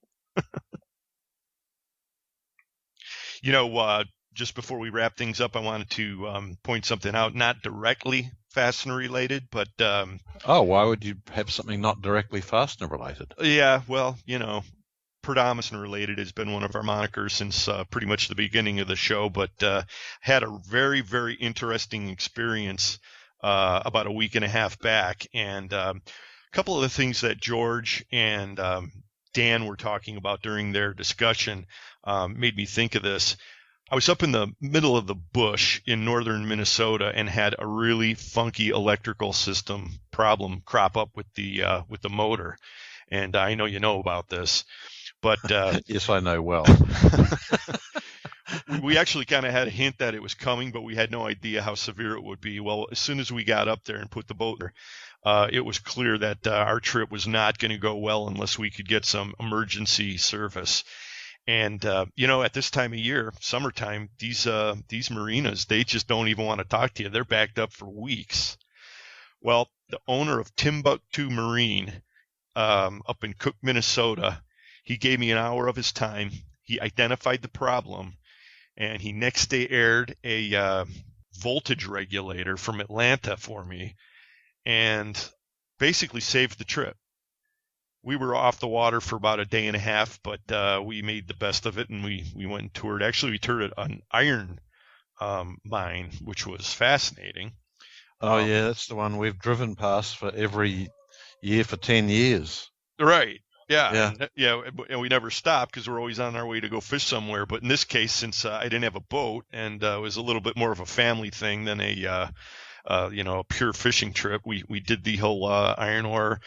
Just before we wrap things up, I wanted to point something out, not directly fastener related, but... why would you have something not directly fastener related? Yeah, well, predominant related has been one of our monikers since pretty much the beginning of the show, but had a very, very interesting experience about a week and a half back. And a couple of the things that George and Dan were talking about during their discussion made me think of this. I was up in the middle of the bush in northern Minnesota and had a really funky electrical system problem crop up with the motor. And I know you know about this. But yes, I know well. We actually kind of had a hint that it was coming, but we had no idea how severe it would be. Well, as soon as we got up there and put the boat there, it was clear that our trip was not going to go well unless we could get some emergency service. And at this time of year, summertime, these marinas, they just don't even want to talk to you. They're backed up for weeks. Well, the owner of Timbuktu Marine up in Cook, Minnesota, he gave me an hour of his time. He identified the problem, and he next day aired a voltage regulator from Atlanta for me and basically saved the trip. We were off the water for about a day and a half, but we made the best of it, and we went and toured. Actually, we toured an iron mine, which was fascinating. Oh, yeah, that's the one we've driven past for every year for 10 years. Right. Yeah. And we never stopped because we're always on our way to go fish somewhere. But in this case, since I didn't have a boat and it was a little bit more of a family thing than a pure fishing trip, we did the whole iron ore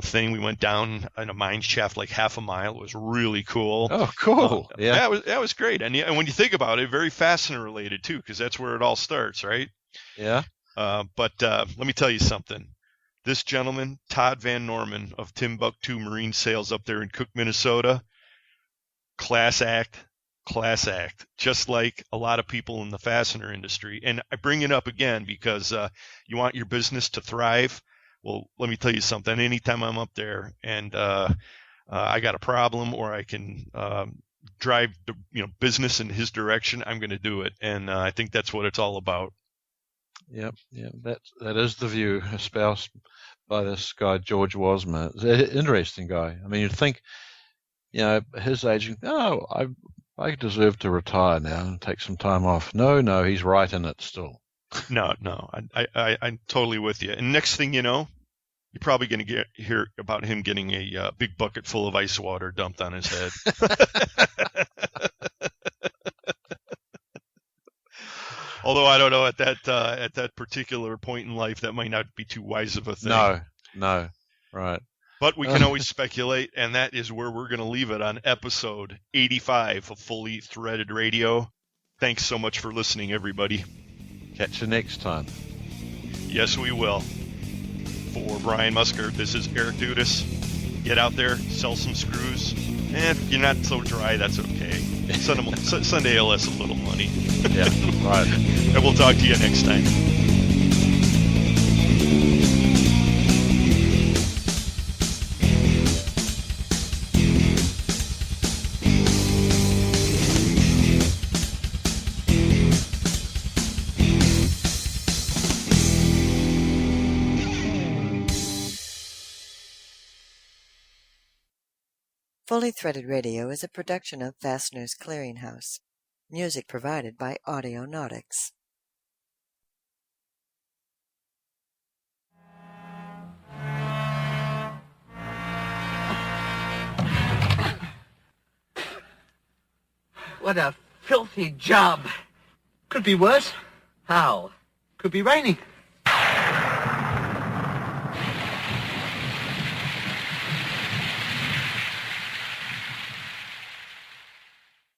thing. We went down in a mine shaft like half a mile. It was really cool. Oh, cool. Yeah, that was great. And when you think about it, very fastener related too, because that's where it all starts, right? Yeah. But let me tell you something. This gentleman, Todd Van Norman of Timbuktu Marine Sales up there in Cook, Minnesota, class act, class act, just like a lot of people in the fastener industry. And I bring it up again because you want your business to thrive. Well, let me tell you something. Anytime I'm up there and I got a problem, or I can drive the business in his direction, I'm going to do it. And I think that's what it's all about. Yep, that is the view espoused by this guy George Wasmer. Interesting guy. I mean, you'd think, his age, I deserve to retire now and take some time off. No, he's right in it still. No, I'm totally with you. And next thing you know, you're probably going to hear about him getting a big bucket full of ice water dumped on his head. Although I don't know, at that particular point in life, that might not be too wise of a thing. No, right. But we can always speculate, and that is where we're going to leave it on episode 85 of Fully Threaded Radio. Thanks so much for listening, everybody. Catch you next time. Yes, we will. For Brian Musker, this is Eric Dudas. Get out there, sell some screws. And if you're not so dry, that's okay. Send ALS a little money. Yeah, right. And we'll talk to you next time. Fully Threaded Radio is a production of Fastener's Clearinghouse. Music provided by Audionautics. What a filthy job. Could be worse. How? Could be raining.